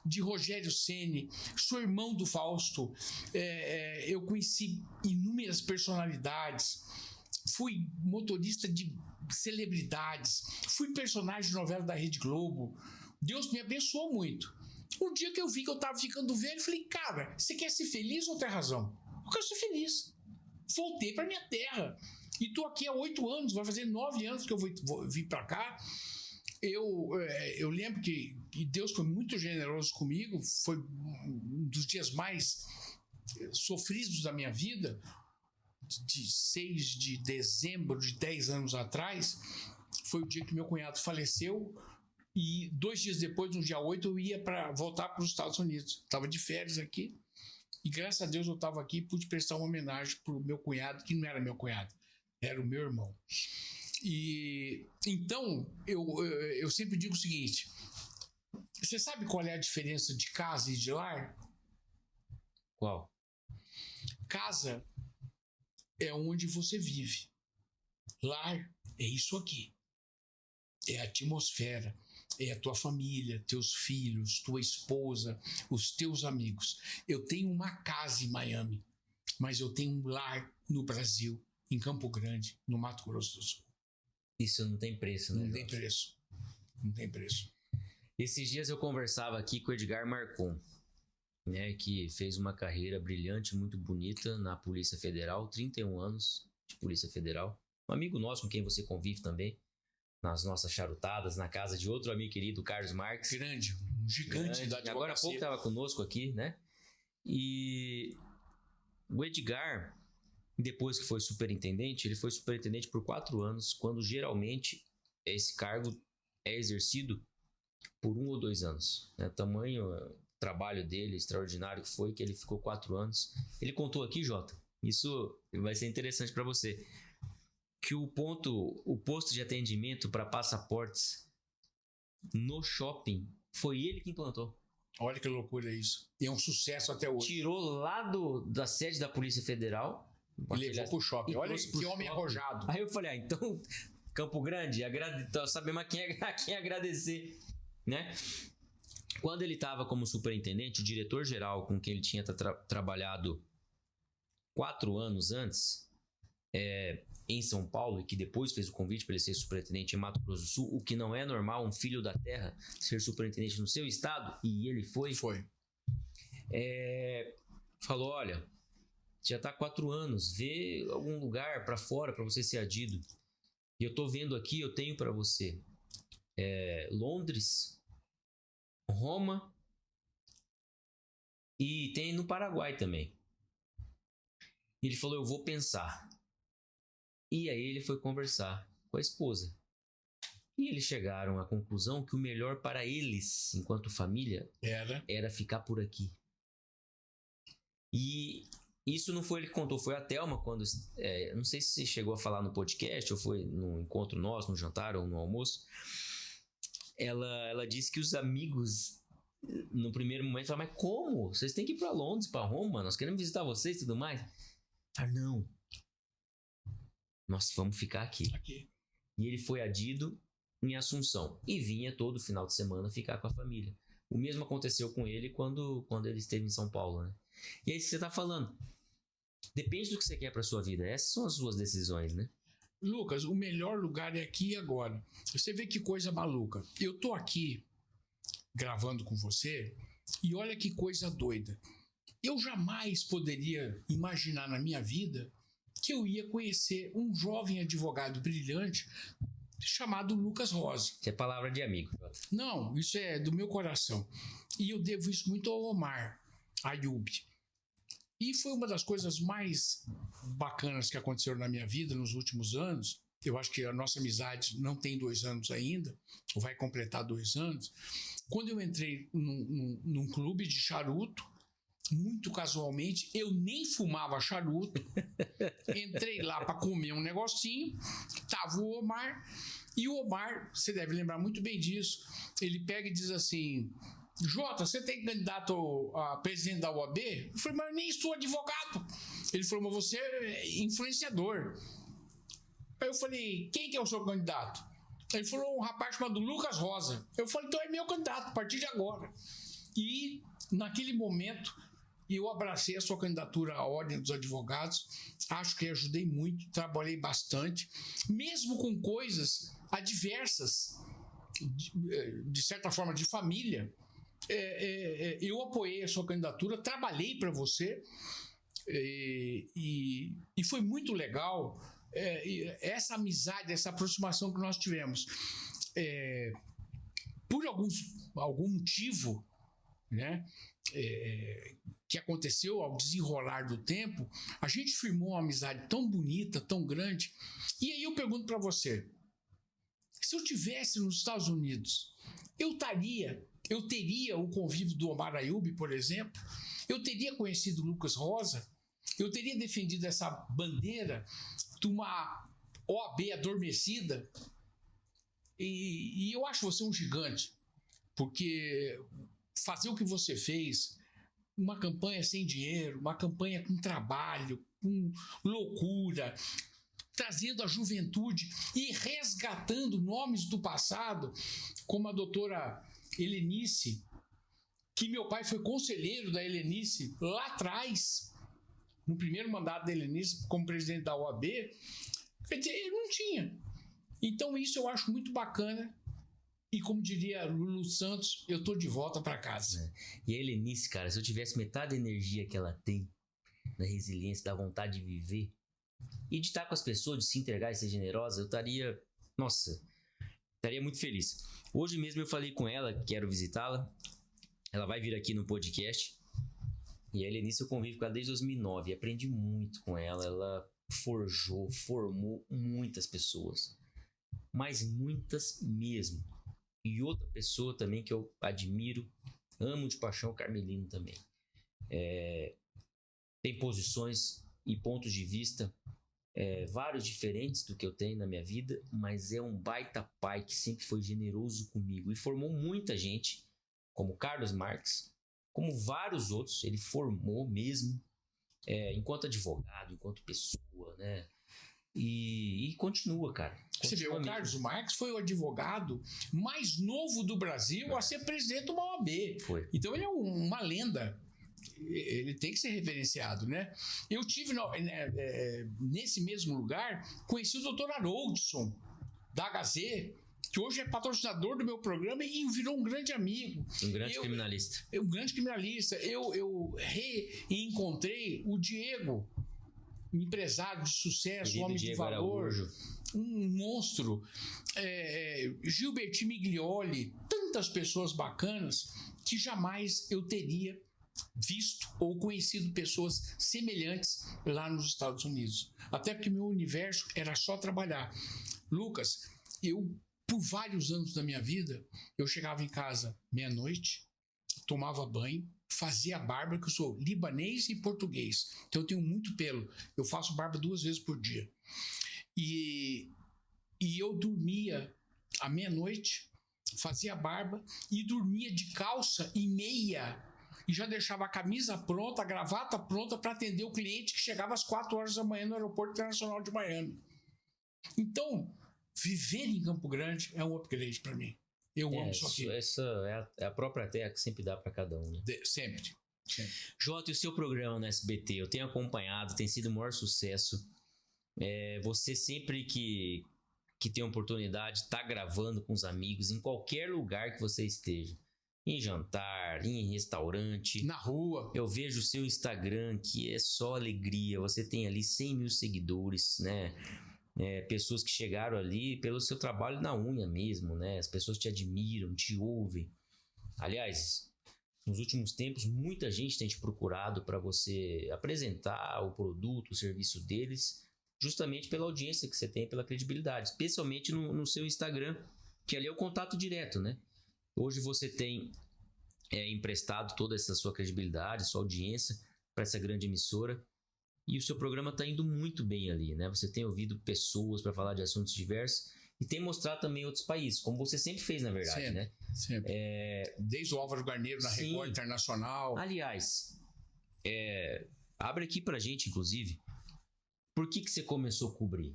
de Rogério Ceni, sou irmão do Fausto, eu conheci inúmeras personalidades, fui motorista de celebridades, fui personagem de novela da Rede Globo. Deus me abençoou muito. O dia que eu vi que eu tava ficando velho, eu falei: cara, você quer ser feliz ou tem razão? Eu quero ser feliz. Voltei pra minha terra. E tô aqui há 8 anos, vai fazer 9 anos que eu vou vir pra cá. Eu lembro que Deus foi muito generoso comigo, foi um dos dias mais sofridos da minha vida, de 6 de dezembro de 10 anos atrás, foi o dia que meu cunhado faleceu. E 2 dias depois, no dia 8, eu ia voltar para os Estados Unidos. Estava de férias aqui. E graças a Deus eu estava aqui e pude prestar uma homenagem para o meu cunhado, que não era meu cunhado, era o meu irmão. E então, eu sempre digo o seguinte: você sabe qual é a diferença de casa e de lar? Qual? Casa é onde você vive. Lar é isso aqui. É a atmosfera. É a tua família, teus filhos, tua esposa, os teus amigos. Eu tenho uma casa em Miami, mas eu tenho um lar no Brasil, em Campo Grande, no Mato Grosso do Sul. Isso não tem preço, né? Não tem preço. Não tem preço. Esses dias eu conversava aqui com o Edgar Marcon, né, que fez uma carreira brilhante, muito bonita na Polícia Federal, 31 anos de Polícia Federal. Um amigo nosso com quem você convive também, nas nossas charutadas, na casa de outro amigo querido, Carlos Marques. Grande, um gigante da advocacia. Agora há pouco estava conosco aqui, né? E o Edgar, depois que foi superintendente, ele foi superintendente por 4 anos, quando geralmente esse cargo é exercido por 1 ou 2 anos. Né? Tamanho trabalho dele, extraordinário que foi, que ele ficou 4 anos. Ele contou aqui, Jota, isso vai ser interessante para você, que o posto de atendimento para passaportes no shopping foi ele que implantou. Olha que loucura isso. E é um sucesso até hoje. Tirou lá da sede da Polícia Federal e levou pro shopping. Olha que homem arrojado. Aí eu falei, então, Campo Grande, sabemos a quem agradecer, né? Quando ele estava como superintendente, o diretor-geral com quem ele tinha trabalhado 4 anos antes, em São Paulo, e que depois fez o convite para ele ser superintendente em Mato Grosso do Sul, o que não é normal um filho da terra ser superintendente no seu estado, e ele foi. Falou, olha, já está 4 anos, vê algum lugar para fora para você ser adido. E eu tô vendo aqui, eu tenho para você Londres, Roma e tem no Paraguai também. Ele falou, eu vou pensar. E aí ele foi conversar com a esposa. E eles chegaram à conclusão que o melhor para eles, enquanto família, era ficar por aqui. E isso não foi ele que contou, foi a Thelma quando... não sei se você chegou a falar no podcast, ou foi num encontro nosso, no jantar ou no almoço. Ela disse que os amigos, no primeiro momento, falaram, mas como? Vocês têm que ir para Londres, para Roma, nós queremos visitar vocês e tudo mais. Não. Nós vamos ficar aqui. E ele foi adido em Assunção e vinha todo final de semana ficar com a família. O mesmo aconteceu com ele quando ele esteve em São Paulo, né? E é isso que você está falando. Depende do que você quer para sua vida. Essas são as suas decisões, né? Lucas, o melhor lugar é aqui e agora. Você vê que coisa maluca. Eu tô aqui gravando com você e olha que coisa doida. Eu jamais poderia imaginar na minha vida que eu ia conhecer um jovem advogado brilhante chamado Lucas Rosa. Isso é palavra de amigo. Não, isso é do meu coração. E eu devo isso muito ao Omar Ayoub. E foi uma das coisas mais bacanas que aconteceram na minha vida nos últimos anos. Eu acho que a nossa amizade não tem 2 anos ainda, ou vai completar 2 anos. Quando eu entrei num clube de charuto, muito casualmente, eu nem fumava charuto, entrei lá para comer um negocinho, tava o Omar, e o Omar, você deve lembrar muito bem disso, ele pega e diz assim, Jota, você tem candidato a presidente da OAB? Eu falei, mas eu nem sou advogado. Ele falou, mas você é influenciador. Aí eu falei, quem que é o seu candidato? Ele falou, um rapaz chamado Lucas Rosa. Eu falei, então é meu candidato, a partir de agora. E naquele momento eu abracei a sua candidatura à Ordem dos Advogados, acho que ajudei muito, trabalhei bastante, mesmo com coisas adversas, de certa forma, de família, eu apoiei a sua candidatura, trabalhei para você, e foi muito legal essa amizade, essa aproximação que nós tivemos. Por algum motivo, né, que aconteceu ao desenrolar do tempo, a gente firmou uma amizade tão bonita, tão grande. E aí eu pergunto para você, se eu tivesse nos Estados Unidos, eu teria o convívio do Omar Ayoub, por exemplo, eu teria conhecido o Lucas Rosa, eu teria defendido essa bandeira de uma OAB adormecida, e eu acho você um gigante, porque fazer o que você fez, uma campanha sem dinheiro, uma campanha com trabalho, com loucura, trazendo a juventude e resgatando nomes do passado, como a doutora Helenice, que meu pai foi conselheiro da Helenice lá atrás, no primeiro mandato da Helenice como presidente da OAB, quer dizer, ele não tinha. Então isso eu acho muito bacana. E como diria Lulu Santos, eu tô de volta para casa. E a Helenice, cara, se eu tivesse metade da energia que ela tem, da resiliência, da vontade de viver, e de estar com as pessoas, de se entregar e ser generosa, eu estaria muito feliz. Hoje mesmo eu falei com ela, quero visitá-la. Ela vai vir aqui no podcast. E a Helenice eu convivo com ela desde 2009. E aprendi muito com ela. Ela formou muitas pessoas. Mas muitas mesmo. E outra pessoa também que eu admiro, amo de paixão, o Carmelino também. Tem posições e pontos de vista vários diferentes do que eu tenho na minha vida, mas é um baita pai que sempre foi generoso comigo e formou muita gente, como Carlos Marques, como vários outros. Ele formou mesmo, enquanto advogado, enquanto pessoa, né? E continua, cara. Você vê, o Carlos Marques foi o advogado mais novo do Brasil a ser presidente de uma OAB. Foi. Então ele é uma lenda. Ele tem que ser reverenciado, né? Eu tive nesse mesmo lugar, conheci o Dr. Haroldson da HZ, que hoje é patrocinador do meu programa e virou um grande amigo. Um grande criminalista. Um grande criminalista. Eu reencontrei o Diego, um empresário de sucesso, um homem de valor, um monstro. Gilberto Miglioli, tantas pessoas bacanas que jamais eu teria visto ou conhecido pessoas semelhantes lá nos Estados Unidos. Até porque meu universo era só trabalhar. Lucas, por vários anos da minha vida, eu chegava em casa meia-noite, tomava banho, fazia barba, que eu sou libanês e português, então eu tenho muito pelo. Eu faço barba 2 vezes por dia. E eu dormia à meia-noite, fazia barba e dormia de calça e meia. E já deixava a camisa pronta, a gravata pronta para atender o cliente que chegava às 4 horas da manhã no Aeroporto Internacional de Miami. Então, viver em Campo Grande é um upgrade para mim. Eu amo isso aqui. Essa é a própria terra que sempre dá para cada um, né? Sempre. Jota, e o seu programa no SBT? Eu tenho acompanhado, tem sido o maior sucesso. Você sempre que tem oportunidade está gravando com os amigos em qualquer lugar que você esteja. Em jantar, em restaurante, na rua. Eu vejo o seu Instagram, que é só alegria. Você tem ali 100 mil seguidores, né? Pessoas que chegaram ali pelo seu trabalho na unha mesmo, né? As pessoas te admiram, te ouvem. Aliás, nos últimos tempos, muita gente tem te procurado para você apresentar o produto, o serviço deles, justamente pela audiência que você tem, pela credibilidade, especialmente no seu Instagram, que ali é o contato direto, né? Hoje você tem emprestado toda essa sua credibilidade, sua audiência para essa grande emissora, e o seu programa está indo muito bem ali, né? Você tem ouvido pessoas para falar de assuntos diversos e tem mostrado também outros países, como você sempre fez, na verdade, sempre, né? Sempre. Desde o Álvaro Garneiro na Record Internacional. Aliás, abre aqui pra gente, inclusive, por que você começou a cobrir?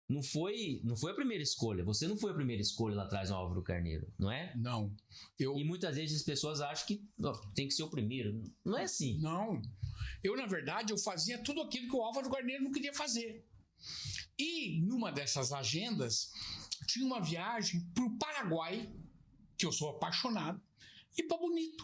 Não foi a primeira escolha. Você não foi a primeira escolha lá atrás no Álvaro Carneiro, não é? Não. E muitas vezes as pessoas acham que tem que ser o primeiro. Não é assim. Não. Na verdade, eu fazia tudo aquilo que o Álvaro Carneiro não queria fazer. E numa dessas agendas, tinha uma viagem para o Paraguai, que eu sou apaixonado, e para Bonito.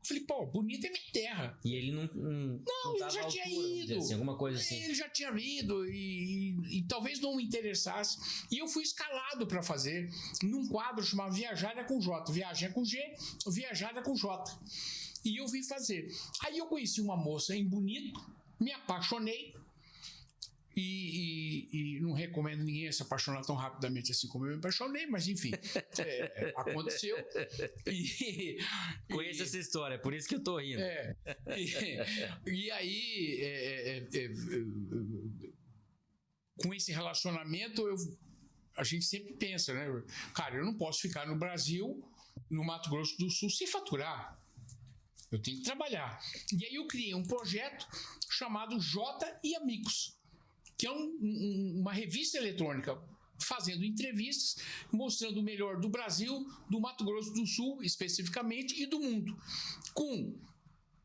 Eu falei, Bonito é minha terra. E ele não ele já tinha ido. Assim, alguma coisa assim. Ele já tinha ido e talvez não me interessasse. E eu fui escalado para fazer num quadro chamado Viajar é com J. Viagem é com G, Viajar é com J. E eu vim fazer. Aí eu conheci uma moça em Bonito, me apaixonei. E não recomendo ninguém se apaixonar tão rapidamente assim como eu me apaixonei, mas enfim, aconteceu. Conheço essa história, é por isso que eu tô rindo. E aí, com esse relacionamento, a gente sempre pensa, né? Cara, eu não posso ficar no Brasil, no Mato Grosso do Sul, sem faturar. Eu tenho que trabalhar. E aí eu criei um projeto chamado J e Amigos, que é uma revista eletrônica fazendo entrevistas, mostrando o melhor do Brasil, do Mato Grosso do Sul, especificamente, e do mundo. Com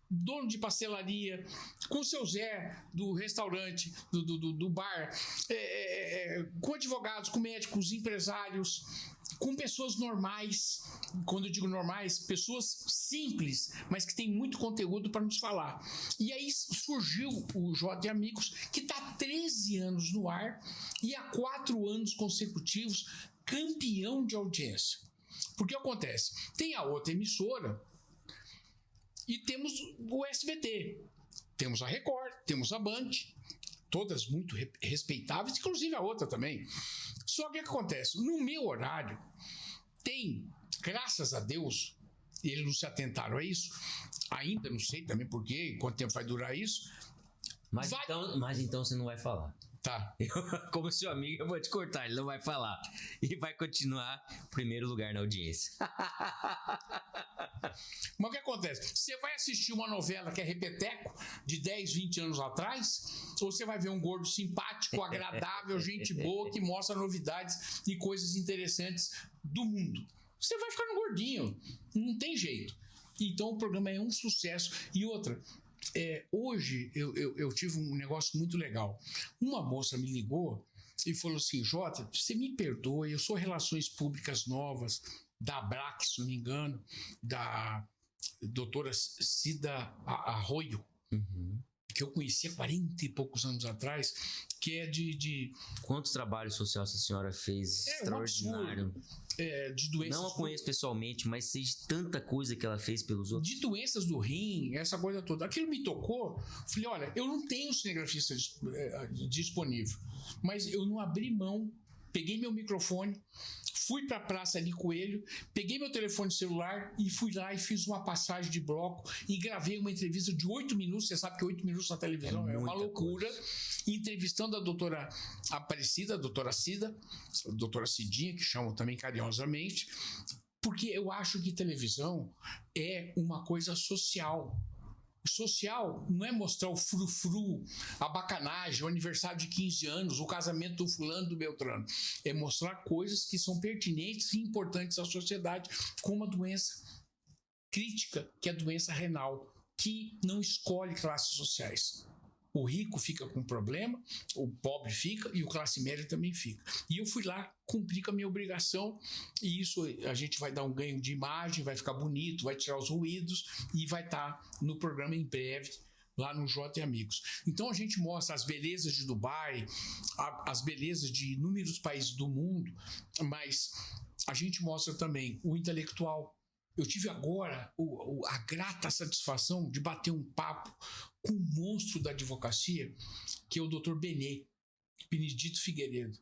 dono de pastelaria, com o seu Zé do restaurante, do bar, com advogados, com médicos, empresários, com pessoas normais. Quando eu digo normais, pessoas simples, mas que têm muito conteúdo para nos falar. E aí surgiu o J de Amigos, que está há 13 anos no ar e há 4 anos consecutivos campeão de audiência. Porque acontece, tem a outra emissora e temos o SBT, temos a Record, temos a Band, todas muito respeitáveis, inclusive a outra também. Só que o que acontece? No meu horário, tem, graças a Deus, eles não se atentaram a isso, ainda não sei também por quê, quanto tempo vai durar isso. Mas então você não vai falar. Tá. Como seu amigo, eu vou te cortar, ele não vai falar. E vai continuar em primeiro lugar na audiência. Mas o que acontece? Você vai assistir uma novela que é repeteco, de 10, 20 anos atrás, ou você vai ver um gordo simpático, agradável, gente boa, que mostra novidades e coisas interessantes do mundo? Você vai ficar no gordinho, não tem jeito. Então o programa é um sucesso. E outra, hoje eu tive um negócio muito legal. Uma moça me ligou e falou assim: Jota, você me perdoe, eu sou Relações Públicas Novas, da ABRAC, se não me engano, da doutora Cida Arroio, que eu conheci há 40 e poucos anos atrás, que é de... Quantos trabalhos sociais a senhora fez? Extraordinário. De doenças... Não a conheço pessoalmente, mas sei de tanta coisa que ela fez pelos outros. De doenças do rim, essa coisa toda. Aquilo me tocou. Falei, olha, eu não tenho cinegrafista disponível, mas eu não abri mão. Peguei meu microfone, fui para a Praça Ali Coelho, peguei meu telefone celular e fui lá e fiz uma passagem de bloco e gravei uma entrevista de 8 minutos. Você sabe que 8 minutos na televisão é uma loucura. Entrevistando a doutora Aparecida, a doutora Cida, a doutora Cidinha, que chamam também carinhosamente, porque eu acho que televisão é uma coisa social. O social não é mostrar o frufru, a bacanagem, o aniversário de 15 anos, o casamento do fulano, do Beltrano. É mostrar coisas que são pertinentes e importantes à sociedade, como a doença crítica, que é a doença renal, que não escolhe classes sociais. O rico fica com problema, o pobre fica e o classe média também fica. E eu fui lá, cumpri com a minha obrigação, e isso a gente vai dar um ganho de imagem, vai ficar bonito, vai tirar os ruídos e vai estar no programa em breve, lá no Jota e Amigos. Então a gente mostra as belezas de Dubai, as belezas de inúmeros países do mundo, mas a gente mostra também o intelectual. Eu tive agora a grata satisfação de bater um papo com um monstro da advocacia, que é o Dr. Benedito Figueiredo.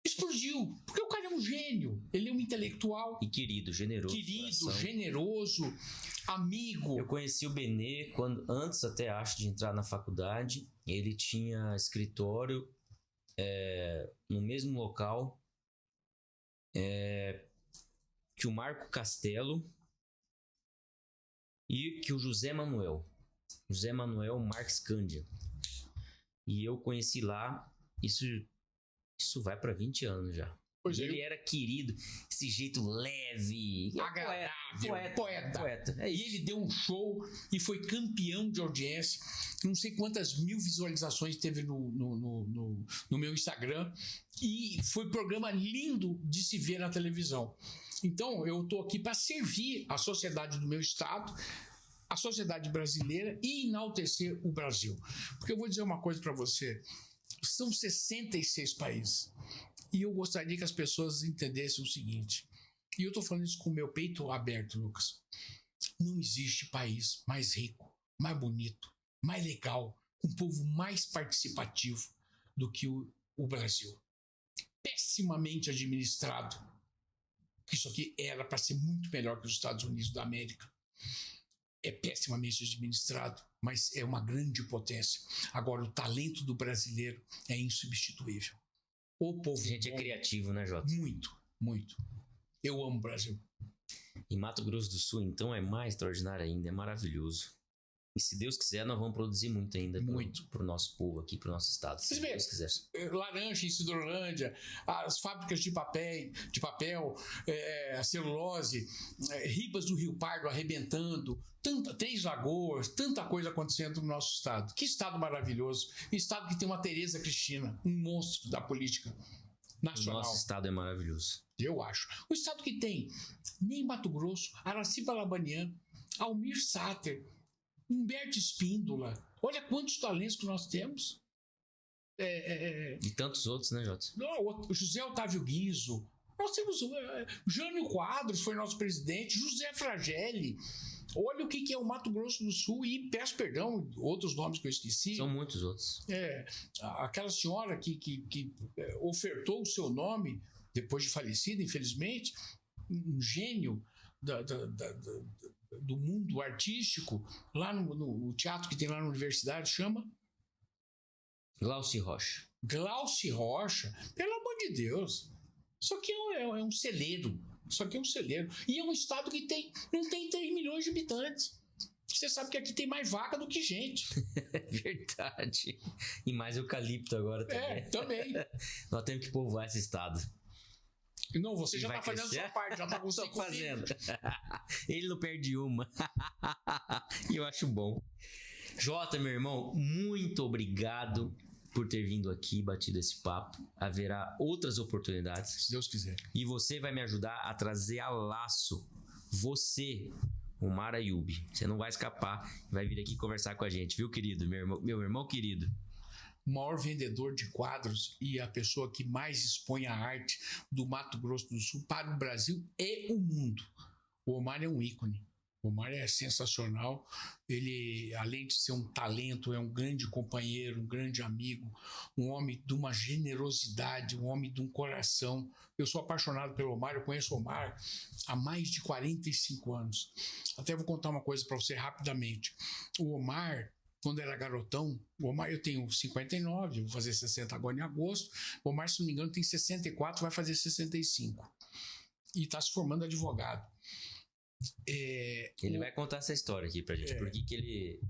Explodiu, porque o cara é um gênio, ele é um intelectual. E querido, generoso. Generoso, amigo. Eu conheci o Benê antes até, acho, de entrar na faculdade. Ele tinha escritório no mesmo local que o Marco Castelo e que o José Manuel Marques Cândia. E eu conheci lá, isso vai para 20 anos já. Ele era querido, esse jeito leve, agradável, poeta. E ele deu um show e foi campeão de audiência. Não sei quantas mil visualizações teve no meu Instagram. E foi um programa lindo de se ver na televisão. Então, eu estou aqui para servir a sociedade do meu estado, a sociedade brasileira, e enaltecer o Brasil. Porque eu vou dizer uma coisa para você. São 66 países. E eu gostaria que as pessoas entendessem o seguinte. E eu estou falando isso com o meu peito aberto, Lucas. Não existe país mais rico, mais bonito, mais legal, um povo mais participativo do que o Brasil. Pessimamente administrado. Isso aqui era para ser muito melhor que os Estados Unidos da América. É pessimamente administrado, mas é uma grande potência. Agora, o talento do brasileiro é insubstituível. O povo... A gente é criativo, né, Jota? Muito, muito. Eu amo o Brasil. E Mato Grosso do Sul, então, é mais extraordinário ainda, é maravilhoso. E se Deus quiser, nós vamos produzir muito ainda para o nosso povo aqui, para o nosso estado. Se Deus quiser. Laranja em Cidrolândia, as fábricas de papel, a celulose, Ribas do Rio Pardo arrebentando, Três Lagoas, tanta coisa acontecendo no nosso estado. Que estado maravilhoso. Estado que tem uma Tereza Cristina, um monstro da política nacional. O nosso estado é maravilhoso. Eu acho. O estado que tem nem Mato Grosso, Araciba Labanian, Almir Sater, Humberto Espíndola. Olha quantos talentos que nós temos. E tantos outros, né, Jota? O José Otávio Guizzo, Nós temos Jânio Quadros foi nosso presidente, José Fragelli. Olha o que é o Mato Grosso do Sul e peço perdão, outros nomes que eu esqueci. São muitos outros. Aquela senhora que ofertou o seu nome, depois de falecida, infelizmente, um gênio do mundo artístico, lá no teatro que tem lá na universidade, chama? Glauci Rocha. Glauci Rocha, pelo amor de Deus. Isso aqui é um celeiro. Isso aqui é um celeiro. E é um estado que não tem 3 milhões de habitantes. Você sabe que aqui tem mais vaca do que gente. Verdade. E mais eucalipto agora também. Também. Nós temos que povoar esse estado. Não, você já está fazendo a sua parte, já está com 5 fazendo. Ele não perde uma. E eu acho bom. Jota, meu irmão, muito obrigado por ter vindo aqui, batido esse papo. Haverá outras oportunidades. Se Deus quiser. E você vai me ajudar a trazer a laço você, Omar Ayoub. Você não vai escapar. Vai vir aqui conversar com a gente, viu, querido? Meu irmão querido. O maior vendedor de quadros e a pessoa que mais expõe a arte do Mato Grosso do Sul para o Brasil e o mundo. O Omar é um ícone. O Omar é sensacional. Ele, além de ser um talento, é um grande companheiro, um grande amigo, um homem de uma generosidade, um homem de um coração. Eu sou apaixonado pelo Omar, eu conheço o Omar há mais de 45 anos. Até vou contar uma coisa para você rapidamente. O Omar, quando era garotão, eu tenho 59, vou fazer 60 agora em agosto. O Omar, se não me engano, tem 64, vai fazer 65. E está se formando advogado. Ele vai contar essa história aqui pra gente. Por que ele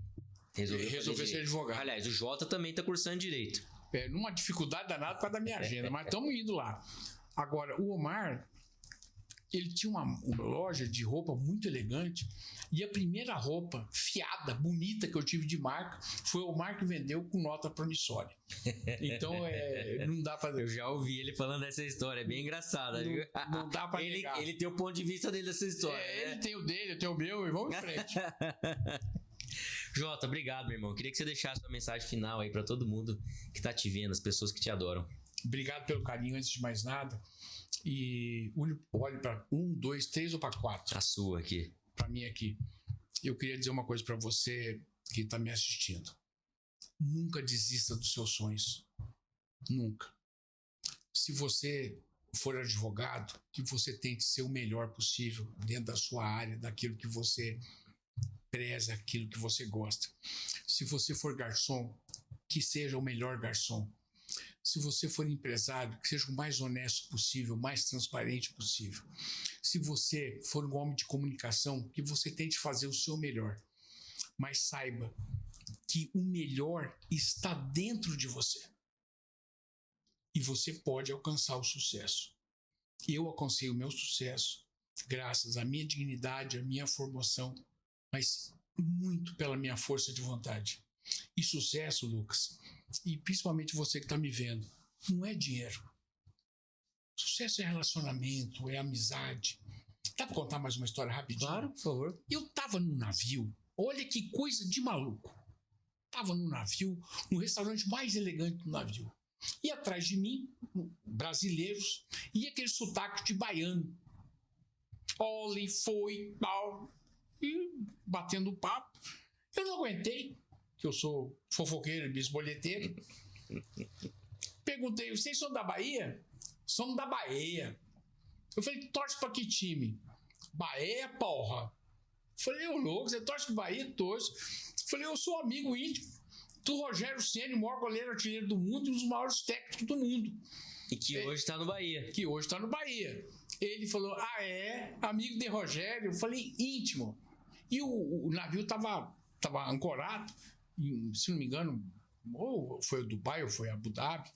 resolveu ser advogado. Aliás, o Jota também tá cursando direito. Numa dificuldade danada por causa da minha agenda, mas estamos indo lá. Agora, o Omar, ele tinha uma loja de roupa muito elegante e a primeira roupa fiada, bonita que eu tive de marca foi o Omar que vendeu com nota promissória. Então, não dá para... Eu já ouvi ele falando dessa história, é bem engraçada. Não dá para negar. Ele tem o ponto de vista dele dessa história. Ele tem o dele, eu tenho o meu e vamos em frente. Jota, obrigado, meu irmão. Queria que você deixasse uma mensagem final aí para todo mundo que tá te vendo, as pessoas que te adoram. Obrigado pelo carinho, antes de mais nada. E olhe para 1, 2, 3 ou para 4? A sua aqui. Para mim aqui. Eu queria dizer uma coisa para você que está me assistindo. Nunca desista dos seus sonhos. Nunca. Se você for advogado, que você tente ser o melhor possível dentro da sua área, daquilo que você preza, aquilo que você gosta. Se você for garçom, que seja o melhor garçom. Se você for empresário, que seja o mais honesto possível, o mais transparente possível. Se você for um homem de comunicação, que você tente fazer o seu melhor. Mas saiba que o melhor está dentro de você. E você pode alcançar o sucesso. Eu alcancei o meu sucesso graças à minha dignidade, à minha formação, mas muito pela minha força de vontade. E sucesso, Lucas, e principalmente você que está me vendo, não é dinheiro. Sucesso é relacionamento, é amizade. Dá para contar mais uma história rapidinho? Claro, por favor. Eu estava num navio, olha que coisa de maluco. Estava num navio, no restaurante mais elegante do navio. E atrás de mim, brasileiros, e aquele sotaque de baiano. Olhe, foi, tal, e batendo papo. Eu não aguentei, que eu sou fofoqueiro e bisbolheteiro. Perguntei, vocês são da Bahia? Somos da Bahia. Eu falei, torce para que time? Bahia, porra. Falei, ô louco, você torce para Bahia? Torço. Falei, eu sou amigo íntimo do Rogério Ceni, o maior goleiro artilheiro do mundo e um dos maiores técnicos do mundo. E que hoje está no Bahia. Que hoje está no Bahia. Ele falou, amigo de Rogério? Eu falei, íntimo. E o navio estava ancorado, se não me engano, ou foi o Dubai ou foi Abu Dhabi.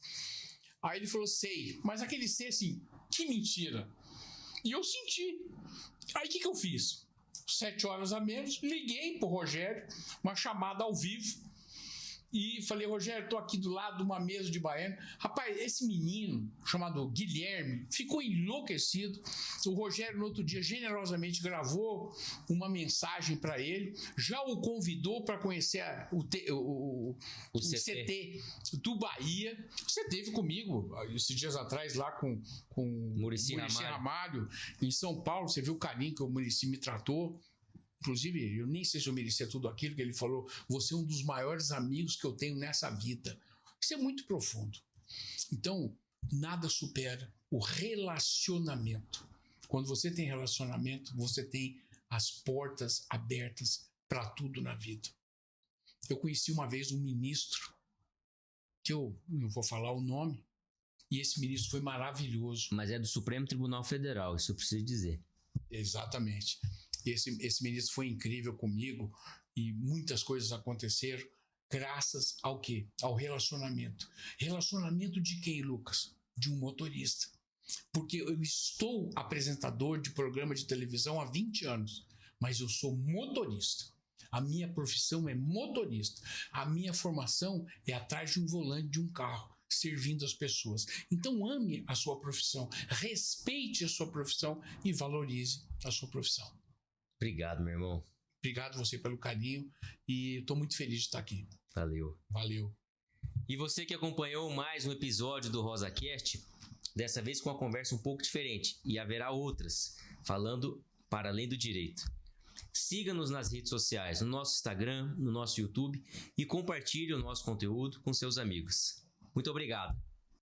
Aí ele falou, sei, mas aquele sei assim, que mentira. E eu senti. Aí o que eu fiz? 7 horas a menos, liguei pro Rogério, uma chamada ao vivo. E falei, Rogério, estou aqui do lado de uma mesa de baiano. Rapaz, esse menino, chamado Guilherme, ficou enlouquecido. O Rogério, no outro dia, generosamente gravou uma mensagem para ele, já o convidou para conhecer o CT do Bahia. Você esteve comigo esses dias atrás lá com o Muricy Ramalho, em São Paulo. Você viu o carinho que o Muricy me tratou. Inclusive, eu nem sei se eu merecia tudo aquilo que ele falou. Você é um dos maiores amigos que eu tenho nessa vida. Isso é muito profundo. Então, nada supera o relacionamento. Quando você tem relacionamento, você tem as portas abertas para tudo na vida. Eu conheci uma vez um ministro, que eu não vou falar o nome, e esse ministro foi maravilhoso. Mas é do Supremo Tribunal Federal, isso eu preciso dizer. Exatamente. Esse ministro foi incrível comigo e muitas coisas aconteceram graças ao quê? Ao relacionamento. Relacionamento de quem, Lucas? De um motorista. Porque eu estou apresentador de programa de televisão há 20 anos, mas eu sou motorista. A minha profissão é motorista. A minha formação é atrás de um volante de um carro, servindo as pessoas. Então ame a sua profissão, respeite a sua profissão e valorize a sua profissão. Obrigado, meu irmão. Obrigado você pelo carinho e estou muito feliz de estar aqui. Valeu. Valeu. E você que acompanhou mais um episódio do RosaCast, dessa vez com uma conversa um pouco diferente, e haverá outras, falando para além do direito. Siga-nos nas redes sociais, no nosso Instagram, no nosso YouTube e compartilhe o nosso conteúdo com seus amigos. Muito obrigado.